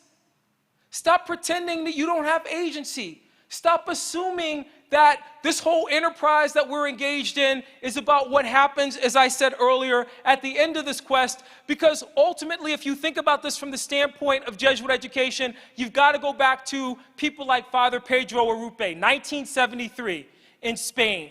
Speaker 4: Stop pretending that you don't have agency. Stop assuming that this whole enterprise that we're engaged in is about what happens, as I said earlier, at the end of this quest, because ultimately, if you think about this from the standpoint of Jesuit education, you've got to go back to people like Father Pedro Arrupe, 1973 in Spain,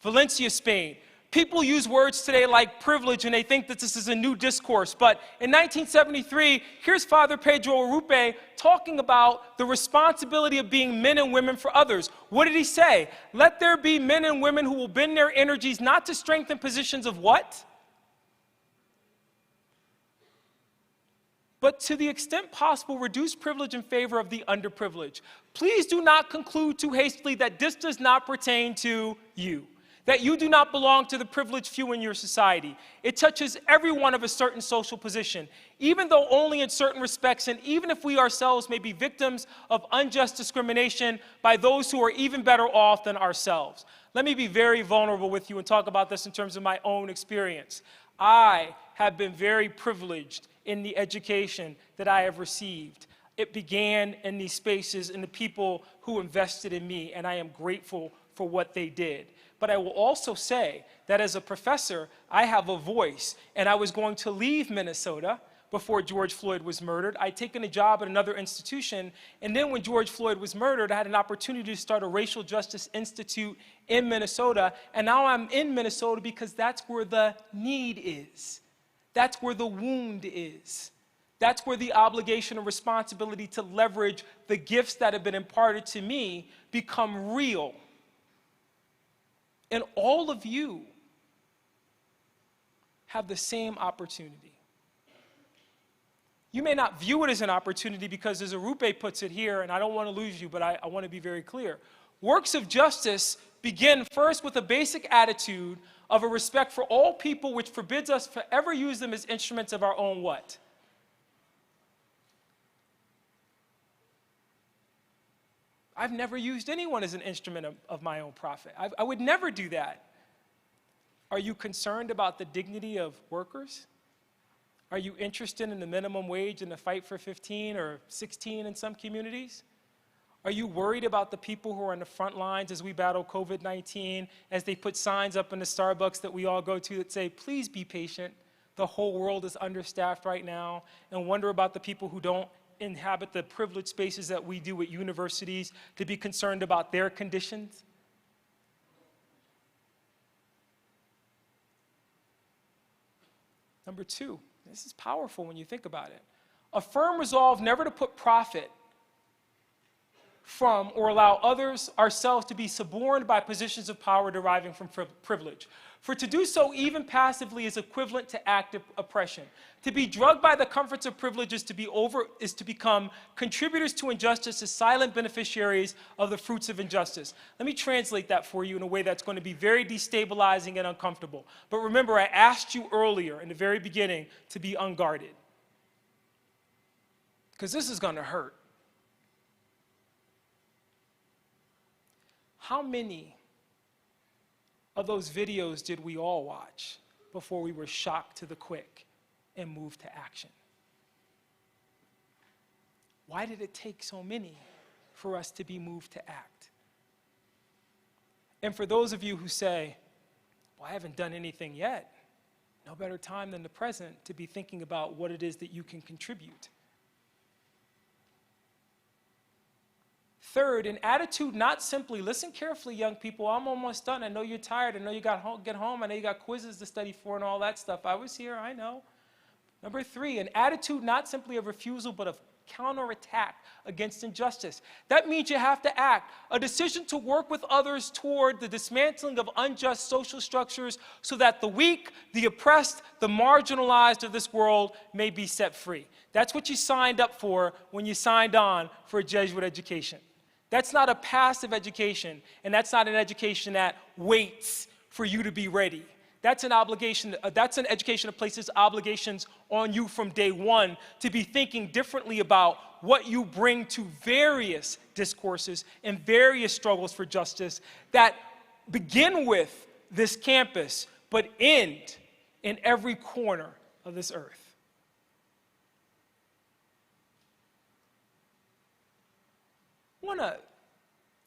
Speaker 4: Valencia, Spain. People use words today like privilege and they think that this is a new discourse. But in 1973, here's Father Pedro Arrupe talking about the responsibility of being men and women for others. What did he say? Let there be men and women who will bend their energies not to strengthen positions of what? But to the extent possible, reduce privilege in favor of the underprivileged. Please do not conclude too hastily that this does not pertain to you. That you do not belong to the privileged few in your society. It touches everyone of a certain social position, even though only in certain respects, and even if we ourselves may be victims of unjust discrimination by those who are even better off than ourselves. Let me be very vulnerable with you and talk about this in terms of my own experience. I have been very privileged in the education that I have received. It began in these spaces and the people who invested in me, and I am grateful for what they did. But I will also say that as a professor, I have a voice, and I was going to leave Minnesota before George Floyd was murdered. I'd taken a job at another institution, and then when George Floyd was murdered, I had an opportunity to start a racial justice institute in Minnesota, and now I'm in Minnesota because that's where the need is. That's where the wound is. That's where the obligation and responsibility to leverage the gifts that have been imparted to me become real. And all of you have the same opportunity. You may not view it as an opportunity because, as Arrupe puts it here, and I don't want to lose you, but I want to be very clear. Works of justice begin first with a basic attitude of a respect for all people, which forbids us to ever use them as instruments of our own what? I've never used anyone as an instrument of my own profit. I would never do that. Are you concerned about the dignity of workers? Are you interested in the minimum wage and the fight for 15 or 16 in some communities? Are you worried about the people who are on the front lines as we battle COVID-19, as they put signs up in the Starbucks that we all go to that say, please be patient, the whole world is understaffed right now, and wonder about the people who don't inhabit the privileged spaces that we do at universities, to be concerned about their conditions? Number two, this is powerful when you think about it. A firm resolve never to put profit from or allow others, ourselves, to be suborned by positions of power deriving from privilege. For to do so, even passively, is equivalent to active oppression. To be drugged by the comforts of privilege is to become contributors to injustice as silent beneficiaries of the fruits of injustice. Let me translate that for you in a way that's going to be very destabilizing and uncomfortable. But remember, I asked you earlier in the very beginning to be unguarded. Because this is going to hurt. How many of those videos did we all watch before we were shocked to the quick and moved to action? Why did it take so many for us to be moved to act? And for those of you who say, well, I haven't done anything yet, no better time than the present to be thinking about what it is that you can contribute. Third, an attitude not simply, listen carefully, young people, I'm almost done. I know you're tired. I know you got to get home. I know you got quizzes to study for and all that stuff. I was here, I know. Number three, an attitude not simply of refusal, but of counterattack against injustice. That means you have to act. A decision to work with others toward the dismantling of unjust social structures so that the weak, the oppressed, the marginalized of this world may be set free. That's what you signed up for when you signed on for a Jesuit education. That's not a passive education, and that's not an education that waits for you to be ready. That's an obligation, that's an education that places obligations on you from day one to be thinking differently about what you bring to various discourses and various struggles for justice that begin with this campus, but end in every corner of this earth. I want to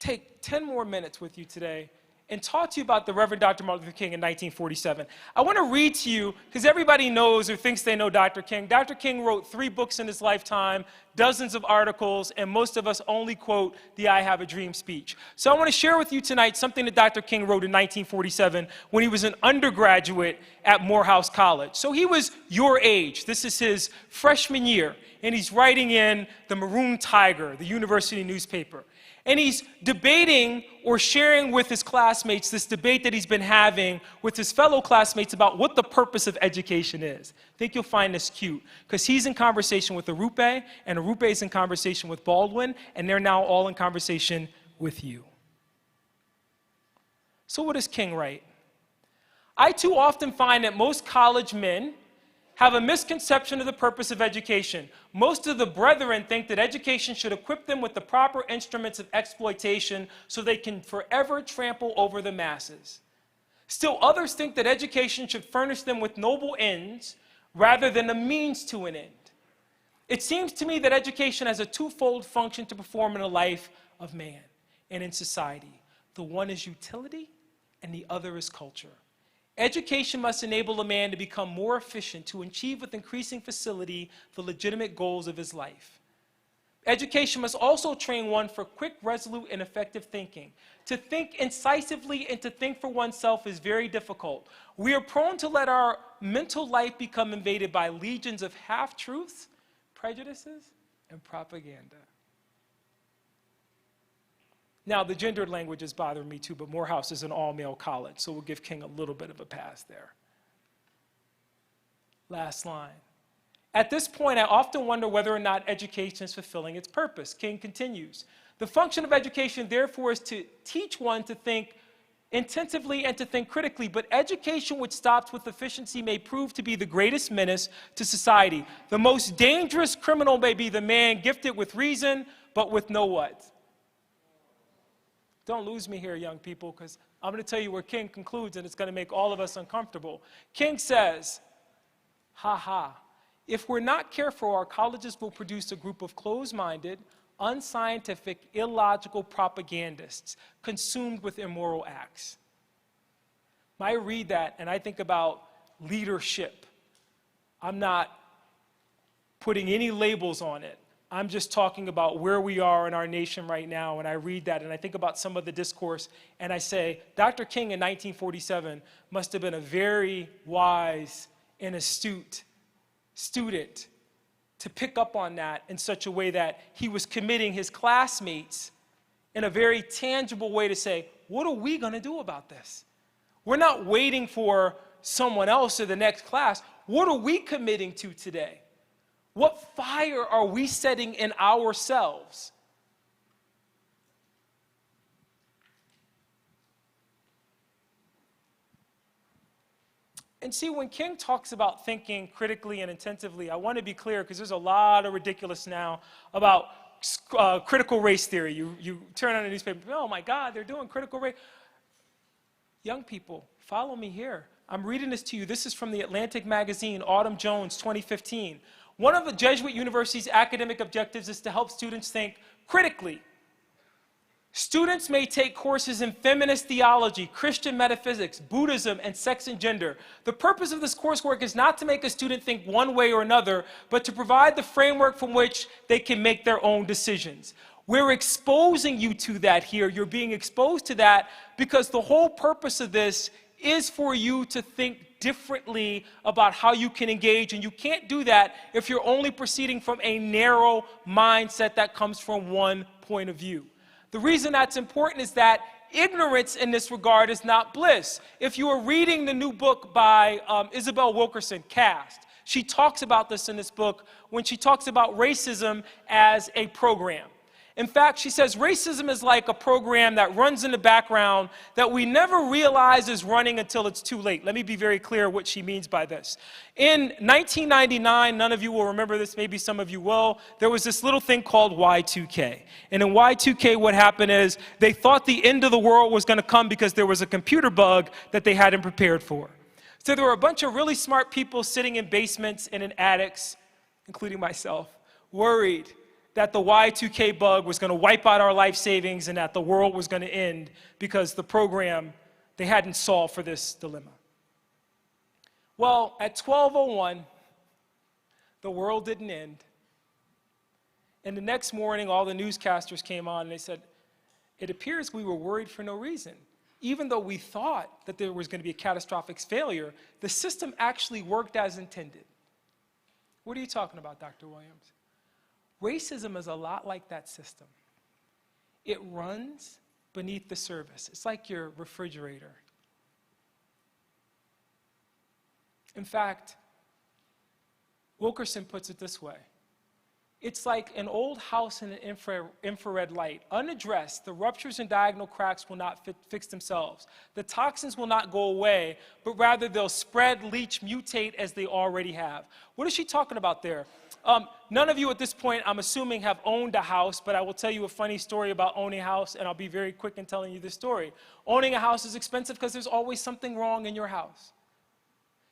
Speaker 4: take 10 more minutes with you today and talk to you about the Reverend Dr. Martin Luther King in 1947. I want to read to you, because everybody knows or thinks they know Dr. King. Dr. King wrote 3 books in his lifetime, dozens of articles, and most of us only quote the I Have a Dream speech. So I want to share with you tonight something that Dr. King wrote in 1947 when he was an undergraduate at Morehouse College. So he was your age. This is his freshman year, and he's writing in the Maroon Tiger, the university newspaper. And he's debating or sharing with his classmates this debate that he's been having with his fellow classmates about what the purpose of education is. I think you'll find this cute, because he's in conversation with Arupe, and Arupe is in conversation with Baldwin, and they're now all in conversation with you. So what does King write? I too often find that most college men have a misconception of the purpose of education. Most of the brethren think that education should equip them with the proper instruments of exploitation so they can forever trample over the masses. Still others think that education should furnish them with noble ends rather than a means to an end. It seems to me that education has a twofold function to perform in the life of man and in society. The one is utility and the other is culture. Education must enable a man to become more efficient, to achieve with increasing facility the legitimate goals of his life. Education must also train one for quick, resolute, and effective thinking. To think incisively and to think for oneself is very difficult. We are prone to let our mental life become invaded by legions of half-truths, prejudices, and propaganda. Now, the gendered language is bothering me too, but Morehouse is an all-male college, so we'll give King a little bit of a pass there. Last line. At this point, I often wonder whether or not education is fulfilling its purpose. King continues. The function of education, therefore, is to teach one to think intensively and to think critically, but education which stops with efficiency may prove to be the greatest menace to society. The most dangerous criminal may be the man gifted with reason, but with no what? Don't lose me here, young people, because I'm going to tell you where King concludes, and it's going to make all of us uncomfortable. King says, ha ha, if we're not careful, our colleges will produce a group of closed-minded, unscientific, illogical propagandists consumed with immoral acts. I read that, and I think about leadership. I'm not putting any labels on it. I'm just talking about where we are in our nation right now, and I read that, and I think about some of the discourse, and I say, Dr. King in 1947 must have been a very wise and astute student to pick up on that in such a way that he was committing his classmates in a very tangible way to say, what are we going to do about this? We're not waiting for someone else or the next class. What are we committing to today? What fire are we setting in ourselves? And see, when King talks about thinking critically and intensively, I want to be clear, because there's a lot of ridiculous now about critical race theory. You turn on a newspaper, oh my God, they're doing critical race. Young people, follow me here. I'm reading this to you. This is from the Atlantic magazine, Autumn Jones, 2015. One of the Jesuit University's academic objectives is to help students think critically. Students may take courses in feminist theology, Christian metaphysics, Buddhism, and sex and gender. The purpose of this coursework is not to make a student think one way or another, but to provide the framework from which they can make their own decisions. We're exposing you to that here. You're being exposed to that because the whole purpose of this is for you to think differently about how you can engage, and you can't do that if you're only proceeding from a narrow mindset that comes from one point of view. The reason that's important is that ignorance in this regard is not bliss. If you are reading the new book by Isabel Wilkerson, Caste, she talks about this in this book when she talks about racism as a program. In fact, she says racism is like a program that runs in the background that we never realize is running until it's too late. Let me be very clear what she means by this. In 1999, none of you will remember this, maybe some of you will, there was this little thing called Y2K. And in Y2K, what happened is they thought the end of the world was going to come because there was a computer bug that they hadn't prepared for. So there were a bunch of really smart people sitting in basements and in attics, including myself, worried that the Y2K bug was going to wipe out our life savings and that the world was going to end because the program, they hadn't solved for this dilemma. Well, at 12:01, the world didn't end. And the next morning, all the newscasters came on and they said, it appears we were worried for no reason. Even though we thought that there was going to be a catastrophic failure, the system actually worked as intended. What are you talking about, Dr. Williams? Racism is a lot like that system. It runs beneath the surface. It's like your refrigerator. In fact, Wilkerson puts it this way. It's like an old house in an infrared light. Unaddressed, the ruptures and diagonal cracks will not fix themselves. The toxins will not go away, but rather they'll spread, leach, mutate as they already have. What is she talking about there? None of you at this point, I'm assuming, have owned a house, but I will tell you a funny story about owning a house, and I'll be very quick in telling you this story. Owning a house is expensive because there's always something wrong in your house.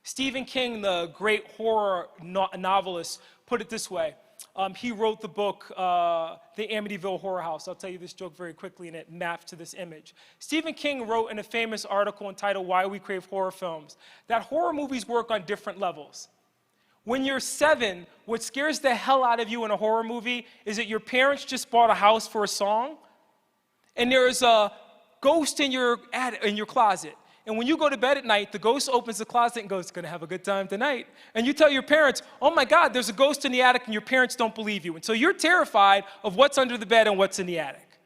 Speaker 4: Stephen King, the great horror novelist, put it this way. He wrote the book, The Amityville Horror House. I'll tell you this joke very quickly, and it maps to this image. Stephen King wrote in a famous article entitled Why We Crave Horror Films that horror movies work on different levels. When you're 7, what scares the hell out of you in a horror movie is that your parents just bought a house for a song, and there's a ghost in your closet. And when you go to bed at night, the ghost opens the closet and goes, "Gonna have a good time tonight." And you tell your parents, "Oh my God, there's a ghost in the attic," and your parents don't believe you. And so you're terrified of what's under the bed and what's in the attic.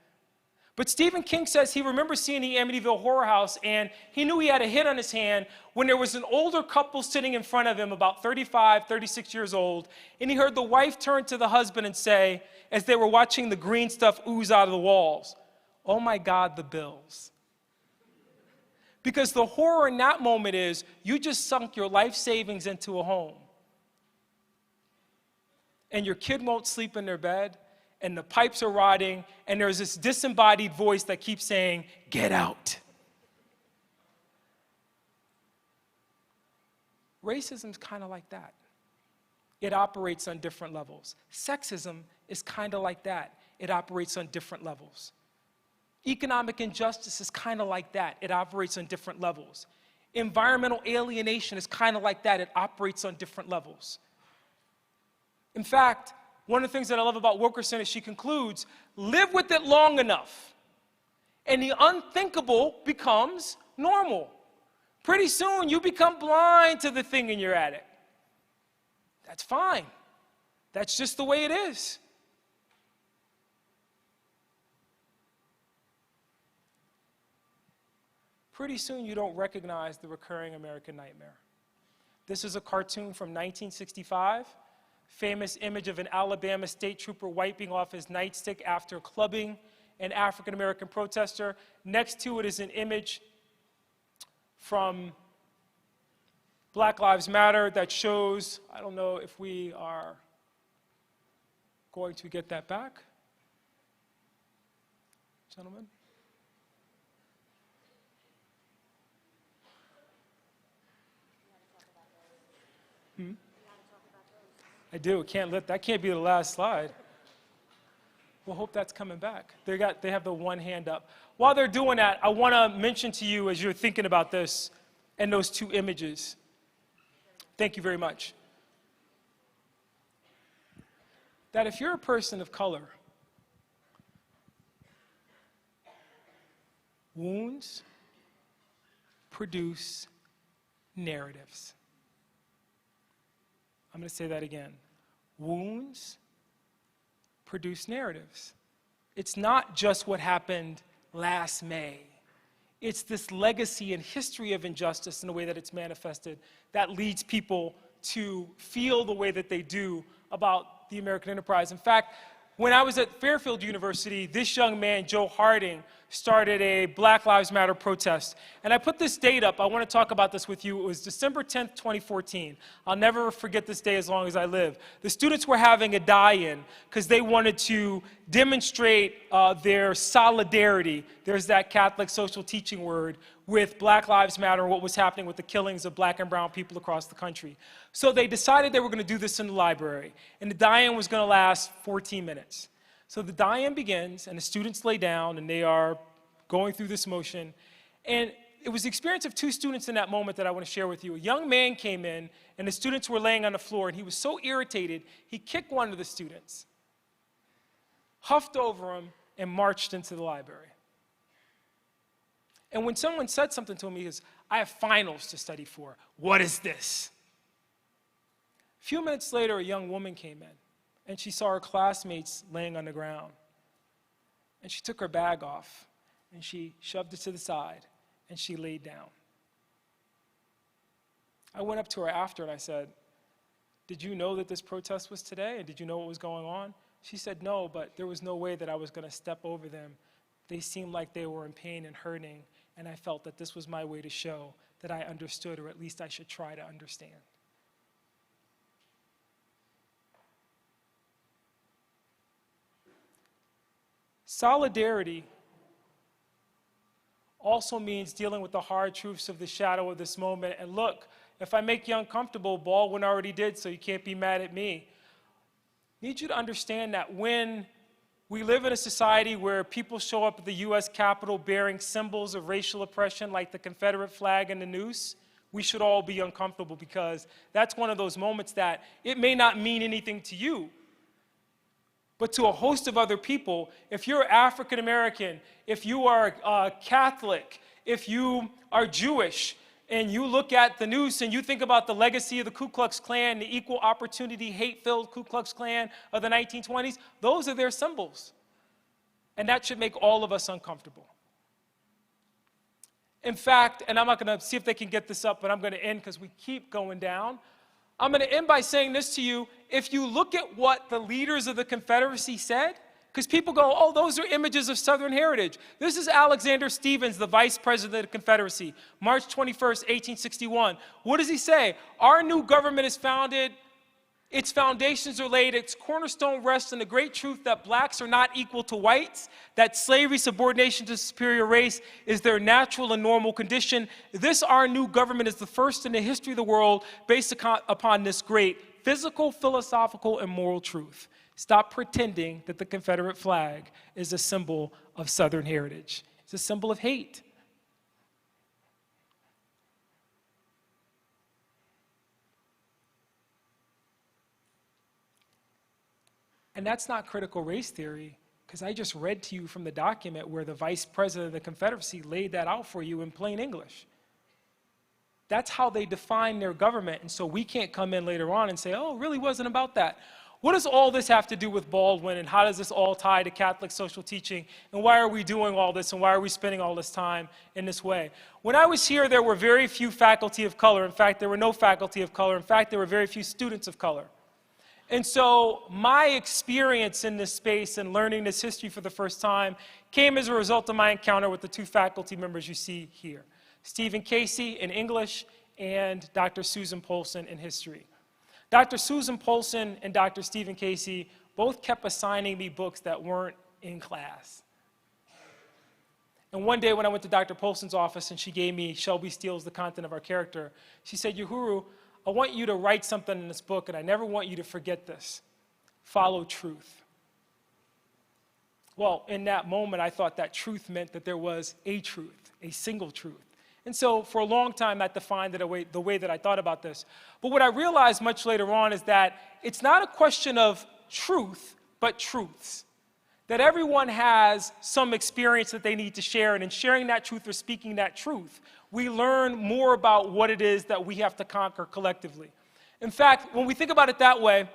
Speaker 4: But Stephen King says he remembers seeing the Amityville Horror House, and he knew he had a hit on his hand when there was an older couple sitting in front of him, about 35, 36 years old, and he heard the wife turn to the husband and say, as they were watching the green stuff ooze out of the walls, "Oh my God, the bills." Because the horror in that moment is you just sunk your life savings into a home. And your kid won't sleep in their bed, and the pipes are rotting, and there's this disembodied voice that keeps saying, "Get out." Racism's kind of like that. It operates on different levels. Sexism is kind of like that. It operates on different levels. Economic injustice is kind of like that. It operates on different levels. Environmental alienation is kind of like that. It operates on different levels. In fact, one of the things that I love about Wilkerson is she concludes, live with it long enough, and the unthinkable becomes normal. Pretty soon, you become blind to the thing in your attic. That's fine. That's just the way it is. Pretty soon you don't recognize the recurring American nightmare. This is a cartoon from 1965, famous image of an Alabama state trooper wiping off his nightstick after clubbing an African-American protester. Next to it is an image from Black Lives Matter that shows, I don't know if we are going to get that back. Gentlemen? I do. That can't be the last slide. We'll hope that's coming back. They have the one hand up. While they're doing that, I want to mention to you as you're thinking about this and those two images. Thank you very much. That if you're a person of color, Wounds produce narratives. I'm going to say that again. Wounds produce narratives. It's not just what happened last May. It's this legacy and history of injustice in the way that it's manifested that leads people to feel the way that they do about the American enterprise. In fact, when I was at Fairfield University, this young man, Joe Harding, started a Black Lives Matter protest. And I put this date up. I want to talk about this with you. It was December 10th, 2014. I'll never forget this day as long as I live. The students were having a die-in because they wanted to demonstrate their solidarity, there's that Catholic social teaching word, with Black Lives Matter and what was happening with the killings of black and brown people across the country. So they decided they were going to do this in the library. And the die-in was going to last 14 minutes. So the die-in begins, and the students lay down, and they are going through this motion. And it was the experience of two students in that moment that I want to share with you. A young man came in, and the students were laying on the floor, and he was so irritated, he kicked one of the students, huffed over him, and marched into the library. And when someone said something to him, he goes, "I have finals to study for. What is this?" A few minutes later, a young woman came in, and she saw her classmates laying on the ground. And she took her bag off, and she shoved it to the side, and she laid down. I went up to her after, and I said, "Did you know that this protest was today, and did you know what was going on?" She said, "No, but there was no way that I was going to step over them. They seemed like they were in pain and hurting, and I felt that this was my way to show that I understood, or at least I should try to understand." Solidarity also means dealing with the hard truths of the shadow of this moment. And look, if I make you uncomfortable, Baldwin already did, so you can't be mad at me. I need you to understand that when we live in a society where people show up at the U.S. Capitol bearing symbols of racial oppression like the Confederate flag and the noose, we should all be uncomfortable, because that's one of those moments that it may not mean anything to you, but to a host of other people. If you're African American, if you are Catholic, if you are Jewish, and you look at the noose and you think about the legacy of the Ku Klux Klan, the equal opportunity, hate-filled Ku Klux Klan of the 1920s, those are their symbols. And that should make all of us uncomfortable. In fact, and I'm not going to see if they can get this up, but I'm going to end because we keep going down. I'm going to end by saying this to you. If you look at what the leaders of the Confederacy said, because people go, "Oh, those are images of Southern heritage." This is Alexander Stephens, the vice president of the Confederacy, March 21st, 1861. What does he say? "Our new government is founded, its foundations are laid, its cornerstone rests on the great truth that blacks are not equal to whites, that slavery, subordination to superior race is their natural and normal condition. This, our new government, is the first in the history of the world based upon this great physical, philosophical, and moral truth. Stop pretending that the Confederate flag is a symbol of Southern heritage. It's a symbol of hate." And that's not critical race theory, because I just read to you from the document where the vice president of the Confederacy laid that out for you in plain English. That's how they define their government, and so we can't come in later on and say, "Oh, it really wasn't about that." What does all this have to do with Baldwin, and how does this all tie to Catholic social teaching, and why are we doing all this, and why are we spending all this time in this way? When I was here, there were very few faculty of color. In fact, there were no faculty of color. In fact, there were very few students of color. And so my experience in this space and learning this history for the first time came as a result of my encounter with the two faculty members you see here, Stephen Casey in English and Dr. Susan Polson in history. Dr. Susan Polson and Dr. Stephen Casey both kept assigning me books that weren't in class. And one day when I went to Dr. Polson's office and she gave me Shelby Steele's The Content of Our Character, she said, "Uhuru, I want you to write something in this book, and I never want you to forget this. Follow truth." Well, in that moment, I thought that truth meant that there was a truth, a single truth. And so for a long time, that defined the way that I thought about this. But what I realized much later on is that it's not a question of truth, but truths. that everyone has some experience that they need to share, and in sharing that truth or speaking that truth, we learn more about what it is that we have to conquer collectively. In fact, when we think about it that way,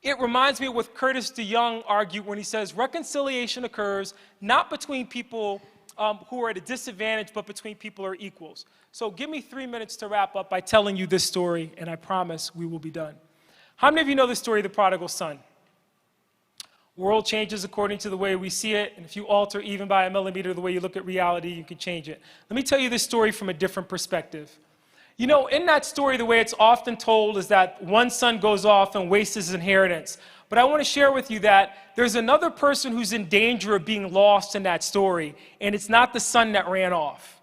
Speaker 4: it reminds me of what Curtis DeYoung argued when he says reconciliation occurs not between people who are at a disadvantage, but between people who are equals. So give me 3 minutes to wrap up by telling you this story, and I promise we will be done. How many of you know the story of the prodigal son? World changes according to the way we see it, and if you alter even by a millimeter the way you look at reality, you can change it. Let me tell you this story from a different perspective. You know, in that story, the way it's often told is that one son goes off and wastes his inheritance. But I want to share with you that there's another person who's in danger of being lost in that story, and it's not the son that ran off.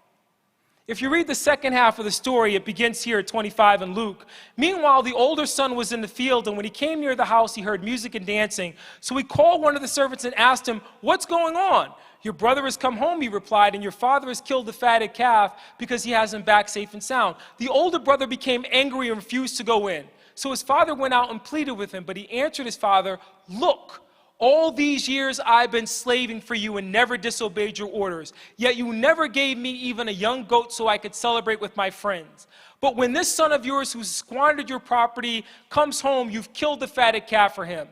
Speaker 4: If you read the second half of the story, it begins here at 25 in Luke. Meanwhile, the older son was in the field, and when he came near the house, he heard music and dancing. So he called one of the servants and asked him, "What's going on?" "Your brother has come home," he replied, "and your father has killed the fatted calf because he has him back safe and sound." The older brother became angry and refused to go in. So his father went out and pleaded with him, but he answered his father, "Look, all these years I've been slaving for you and never disobeyed your orders. Yet you never gave me even a young goat so I could celebrate with my friends. But when this son of yours who squandered your property comes home, you've killed the fatted calf for him."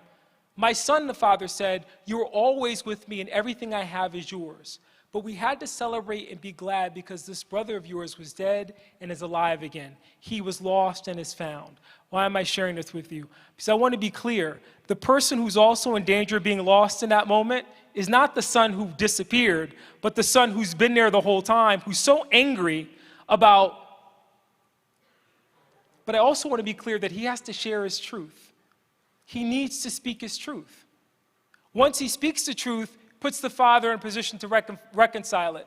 Speaker 4: "My son," the father said, "you are always with me and everything I have is yours. But we had to celebrate and be glad because this brother of yours was dead and is alive again. He was lost and is found." Why am I sharing this with you? Because I want to be clear. The person who's also in danger of being lost in that moment is not the son who disappeared, but the son who's been there the whole time, who's so angry about. But I also want to be clear that he has to share his truth. He needs to speak his truth. Once he speaks the truth, puts the father in a position to reconcile it.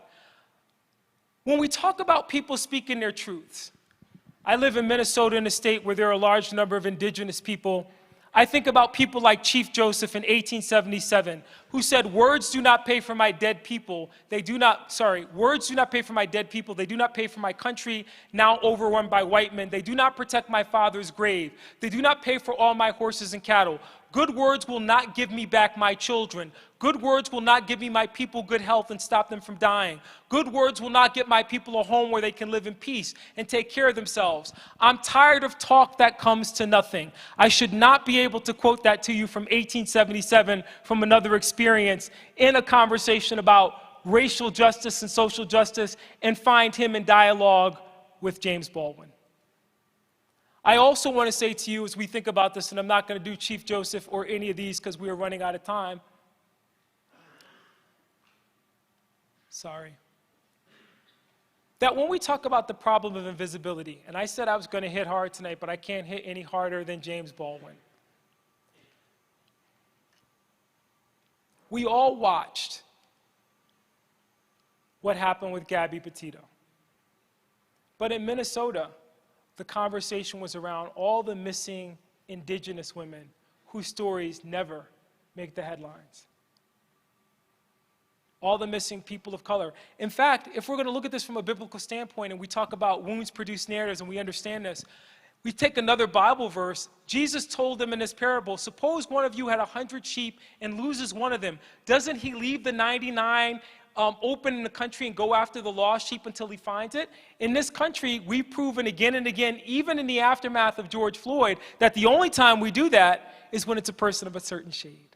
Speaker 4: When we talk about people speaking their truths, I live in Minnesota, in a state where there are a large number of indigenous people. I think about people like Chief Joseph in 1877, who said, words do not pay for my dead people. Words do not pay for my dead people. They do not pay for my country, now overrun by white men. They do not protect my father's grave. They do not pay for all my horses and cattle. Good words will not give me back my children. Good words will not give me my people good health and stop them from dying. Good words will not get my people a home where they can live in peace and take care of themselves. I'm tired of talk that comes to nothing. I should not be able to quote that to you from 1877 from another experience in a conversation about racial justice and social justice and find him in dialogue with James Baldwin. I also want to say to you as we think about this, and I'm not going to do Chief Joseph or any of these because we are running out of time. Sorry. That when we talk about the problem of invisibility, and I said I was going to hit hard tonight, but I can't hit any harder than James Baldwin. We all watched what happened with Gabby Petito. But in Minnesota, the conversation was around all the missing indigenous women whose stories never make the headlines. All the missing people of color. In fact, if we're going to look at this from a biblical standpoint and we talk about wounds produce narratives and we understand this, we take another Bible verse. Jesus told them in this parable, suppose one of you had 100 sheep and loses one of them. Doesn't he leave the 99 open in the country and go after the lost sheep until he finds it? In this country, we've proven again and again, even in the aftermath of George Floyd, that the only time we do that is when it's a person of a certain shade.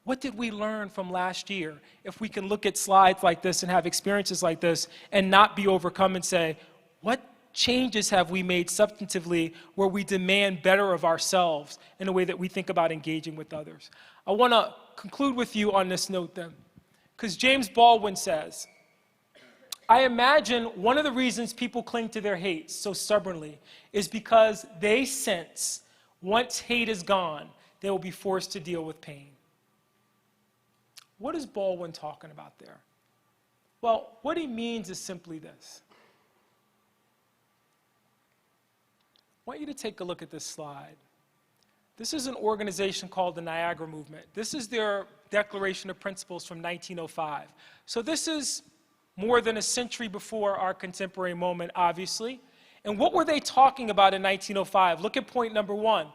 Speaker 4: What did we learn from last year if we can look at slides like this and have experiences like this and not be overcome and say, what changes have we made substantively where we demand better of ourselves in a way that we think about engaging with others? I want to conclude with you on this note then, because James Baldwin says, I imagine one of the reasons people cling to their hate so stubbornly is because they sense once hate is gone, they will be forced to deal with pain. What is Baldwin talking about there? Well, what he means is simply this. I want you to take a look at this slide. This is an organization called the Niagara Movement. This is their Declaration of Principles from 1905. So this is more than a century before our contemporary moment, obviously. And what were they talking about in 1905? Look at point number 1.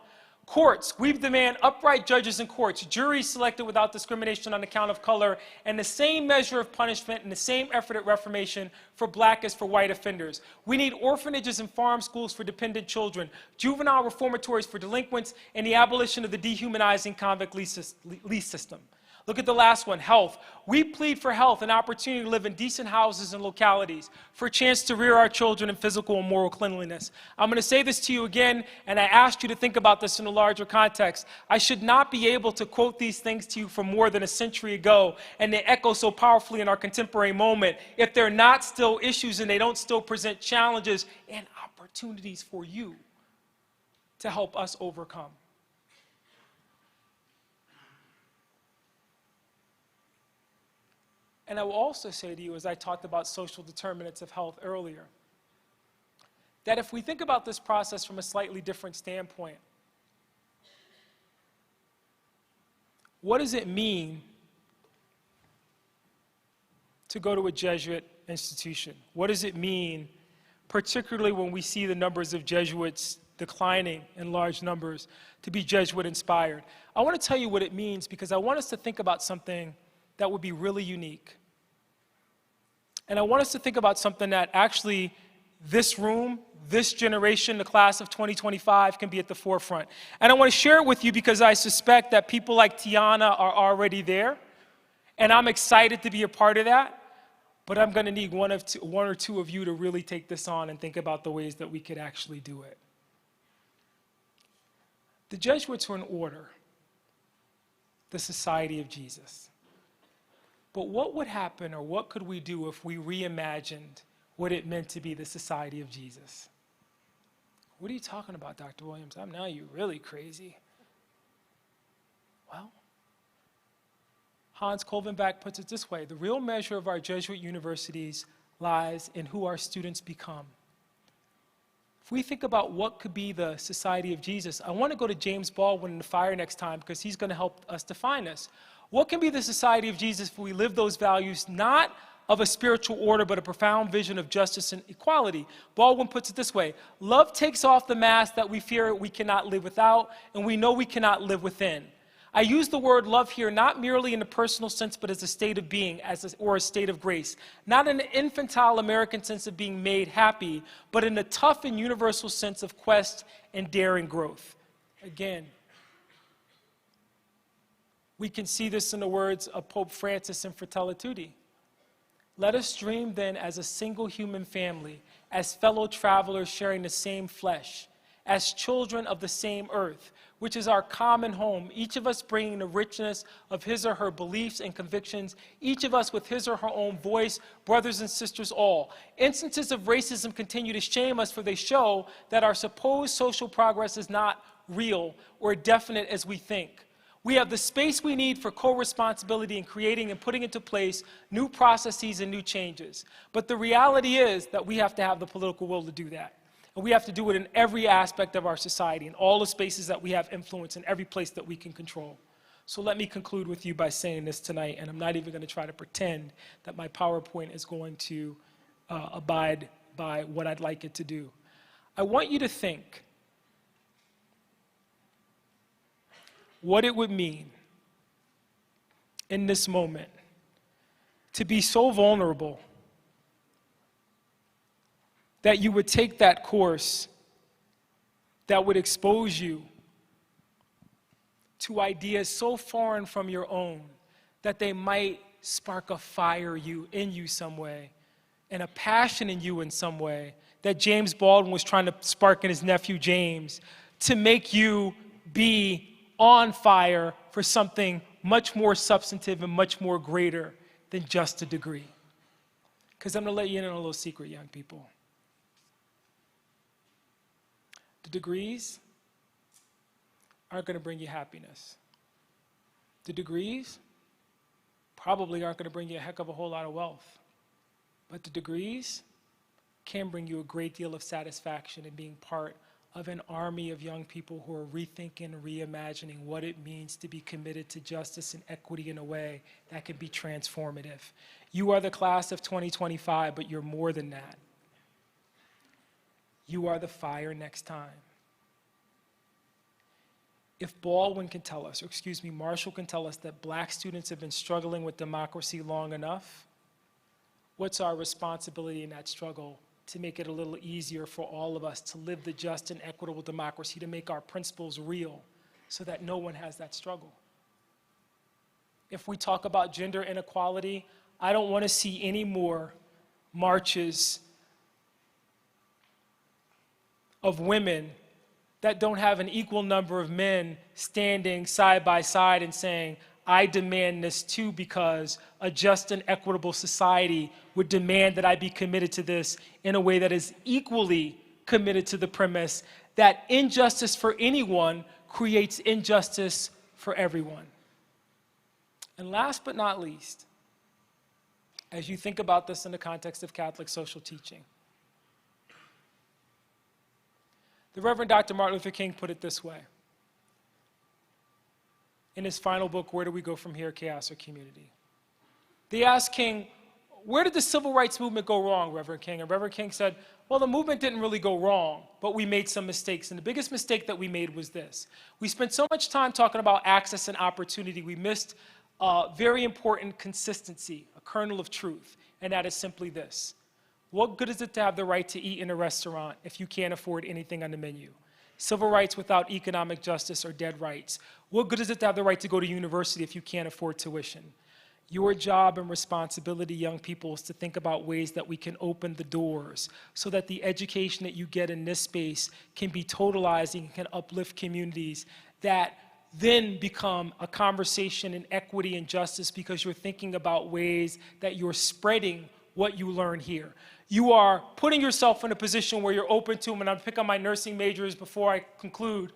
Speaker 4: Courts, we demand upright judges in courts, juries selected without discrimination on account of color, and the same measure of punishment and the same effort at reformation for black as for white offenders. We need orphanages and farm schools for dependent children, juvenile reformatories for delinquents, and the abolition of the dehumanizing convict lease system. Look at the last one, health. We plead for health and opportunity to live in decent houses and localities, for a chance to rear our children in physical and moral cleanliness. I'm going to say this to you again, and I asked you to think about this in a larger context. I should not be able to quote these things to you from more than a century ago, and they echo so powerfully in our contemporary moment, if they're not still issues and they don't still present challenges and opportunities for you to help us overcome. And I will also say to you, as I talked about social determinants of health earlier, that if we think about this process from a slightly different standpoint, what does it mean to go to a Jesuit institution? What does it mean, particularly when we see the numbers of Jesuits declining in large numbers, to be Jesuit inspired? I want to tell you what it means because I want us to think about something that would be really unique. And I want us to think about something that actually this room, this generation, the class of 2025 can be at the forefront. And I want to share it with you because I suspect that people like Tiana are already there. And I'm excited to be a part of that. But I'm going to need one or two of you to really take this on and think about the ways that we could actually do it. The Jesuits were an order, the Society of Jesus. But what would happen, or what could we do if we reimagined what it meant to be the Society of Jesus? What are you talking about, Dr. Williams? Now you're really crazy. Well, Hans Kolvenbach puts it this way: the real measure of our Jesuit universities lies in who our students become. If we think about what could be the Society of Jesus, I want to go to James Baldwin in the fire next time because he's going to help us define this. What can be the Society of Jesus if we live those values, not of a spiritual order, but a profound vision of justice and equality? Baldwin puts it this way: love takes off the mask that we fear we cannot live without, and we know we cannot live within. I use the word love here not merely in a personal sense, but as a state of being, or a state of grace. Not in an infantile American sense of being made happy, but in a tough and universal sense of quest and daring growth. Again, we can see this in the words of Pope Francis in Fratelli Tutti. Let us dream then as a single human family, as fellow travelers sharing the same flesh, as children of the same earth, which is our common home, each of us bringing the richness of his or her beliefs and convictions, each of us with his or her own voice, brothers and sisters all. Instances of racism continue to shame us, for they show that our supposed social progress is not real or definite as we think. We have the space we need for co-responsibility in creating and putting into place new processes and new changes. But the reality is that we have to have the political will to do that. And we have to do it in every aspect of our society, in all the spaces that we have influence, in every place that we can control. So let me conclude with you by saying this tonight, and I'm not even going to try to pretend that my PowerPoint is going to abide by what I'd like it to do. I want you to think what it would mean in this moment to be so vulnerable that you would take that course that would expose you to ideas so foreign from your own that they might spark a fire in you some way, and a passion in you in some way that James Baldwin was trying to spark in his nephew James, to make you be on fire for something much more substantive and much more greater than just a degree. Because I'm going to let you in on a little secret, young people. The degrees aren't going to bring you happiness. The degrees probably aren't going to bring you a heck of a whole lot of wealth. But the degrees can bring you a great deal of satisfaction in being part of an army of young people who are rethinking and reimagining what it means to be committed to justice and equity in a way that can be transformative. You are the class of 2025, but you're more than that. You are the fire next time. If Baldwin can tell us, or excuse me, Marshall can tell us that black students have been struggling with democracy long enough, what's our responsibility in that struggle to make it a little easier for all of us to live the just and equitable democracy, to make our principles real so that no one has that struggle? If we talk about gender inequality, I don't want to see any more marches of women that don't have an equal number of men standing side by side and saying, I demand this too, because a just and equitable society would demand that I be committed to this in a way that is equally committed to the premise that injustice for anyone creates injustice for everyone. And last but not least, as you think about this in the context of Catholic social teaching, the Reverend Dr. Martin Luther King put it this way in his final book, Where Do We Go From Here, Chaos or Community? They asked King, where did the civil rights movement go wrong, Reverend King? And Reverend King said, well, the movement didn't really go wrong, but we made some mistakes. And the biggest mistake that we made was this. We spent so much time talking about access and opportunity, we missed very important consistency, a kernel of truth, and that is simply this. What good is it to have the right to eat in a restaurant if you can't afford anything on the menu? Civil rights without economic justice are dead rights. What good is it to have the right to go to university if you can't afford tuition? Your job and responsibility, young people, is to think about ways that we can open the doors so that the education that you get in this space can be totalizing, can uplift communities that then become a conversation in equity and justice, because you're thinking about ways that you're spreading what you learn here. You are putting yourself in a position where you're open to, and I'll pick on my nursing majors before I conclude,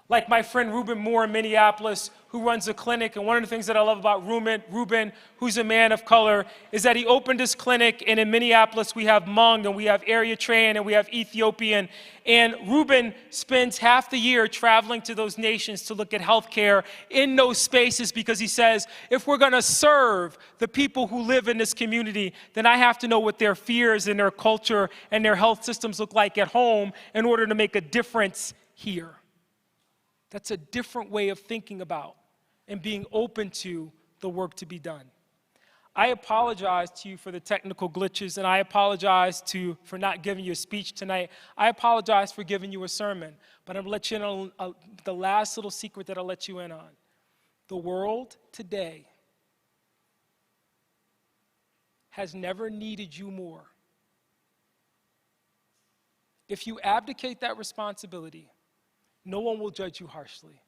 Speaker 4: like my friend Ruben Moore in Minneapolis, who runs a clinic. And one of the things that I love about Ruben, who's a man of color, is that he opened his clinic, and in Minneapolis we have Hmong, and we have Eritrean, and we have Ethiopian. And Ruben spends half the year traveling to those nations to look at healthcare in those spaces, because he says, if we're gonna serve the people who live in this community, then I have to know what their fears and their culture and their health systems look like at home in order to make a difference here. That's a different way of thinking about and being open to the work to be done. I apologize to you for the technical glitches, and I apologize for not giving you a speech tonight. I apologize for giving you a sermon, but I'm gonna let you know the last little secret that I'll let you in on. The world today has never needed you more. If you abdicate that responsibility, no one will judge you harshly.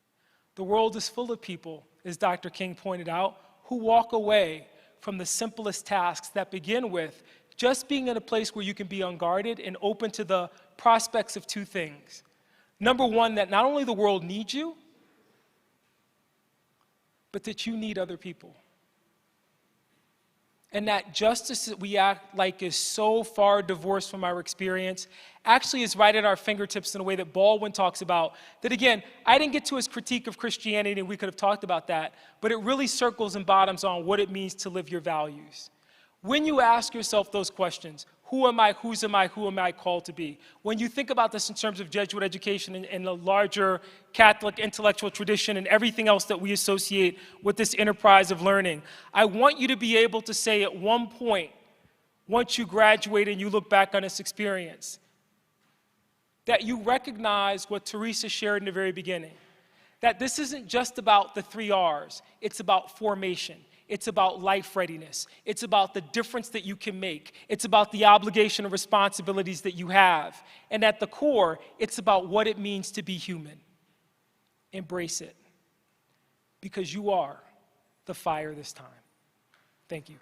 Speaker 4: The world is full of people, as Dr. King pointed out, who walk away from the simplest tasks that begin with just being in a place where you can be unguarded and open to the prospects of two things. Number one, that not only the world needs you, but that you need other people. And that justice that we act like is so far divorced from our experience actually is right at our fingertips in a way that Baldwin talks about. That again, I didn't get to his critique of Christianity, and we could have talked about that, but it really circles and bottoms on what it means to live your values. When you ask yourself those questions, who am I, whose am I, who am I called to be? When you think about this in terms of Jesuit education and the larger Catholic intellectual tradition and everything else that we associate with this enterprise of learning, I want you to be able to say at one point, once you graduate and you look back on this experience, that you recognize what Teresa shared in the very beginning, that this isn't just about the 3 R's, it's about formation. It's about life readiness. It's about the difference that you can make. It's about the obligation and responsibilities that you have. And at the core, it's about what it means to be human. Embrace it, because you are the fire this time. Thank you.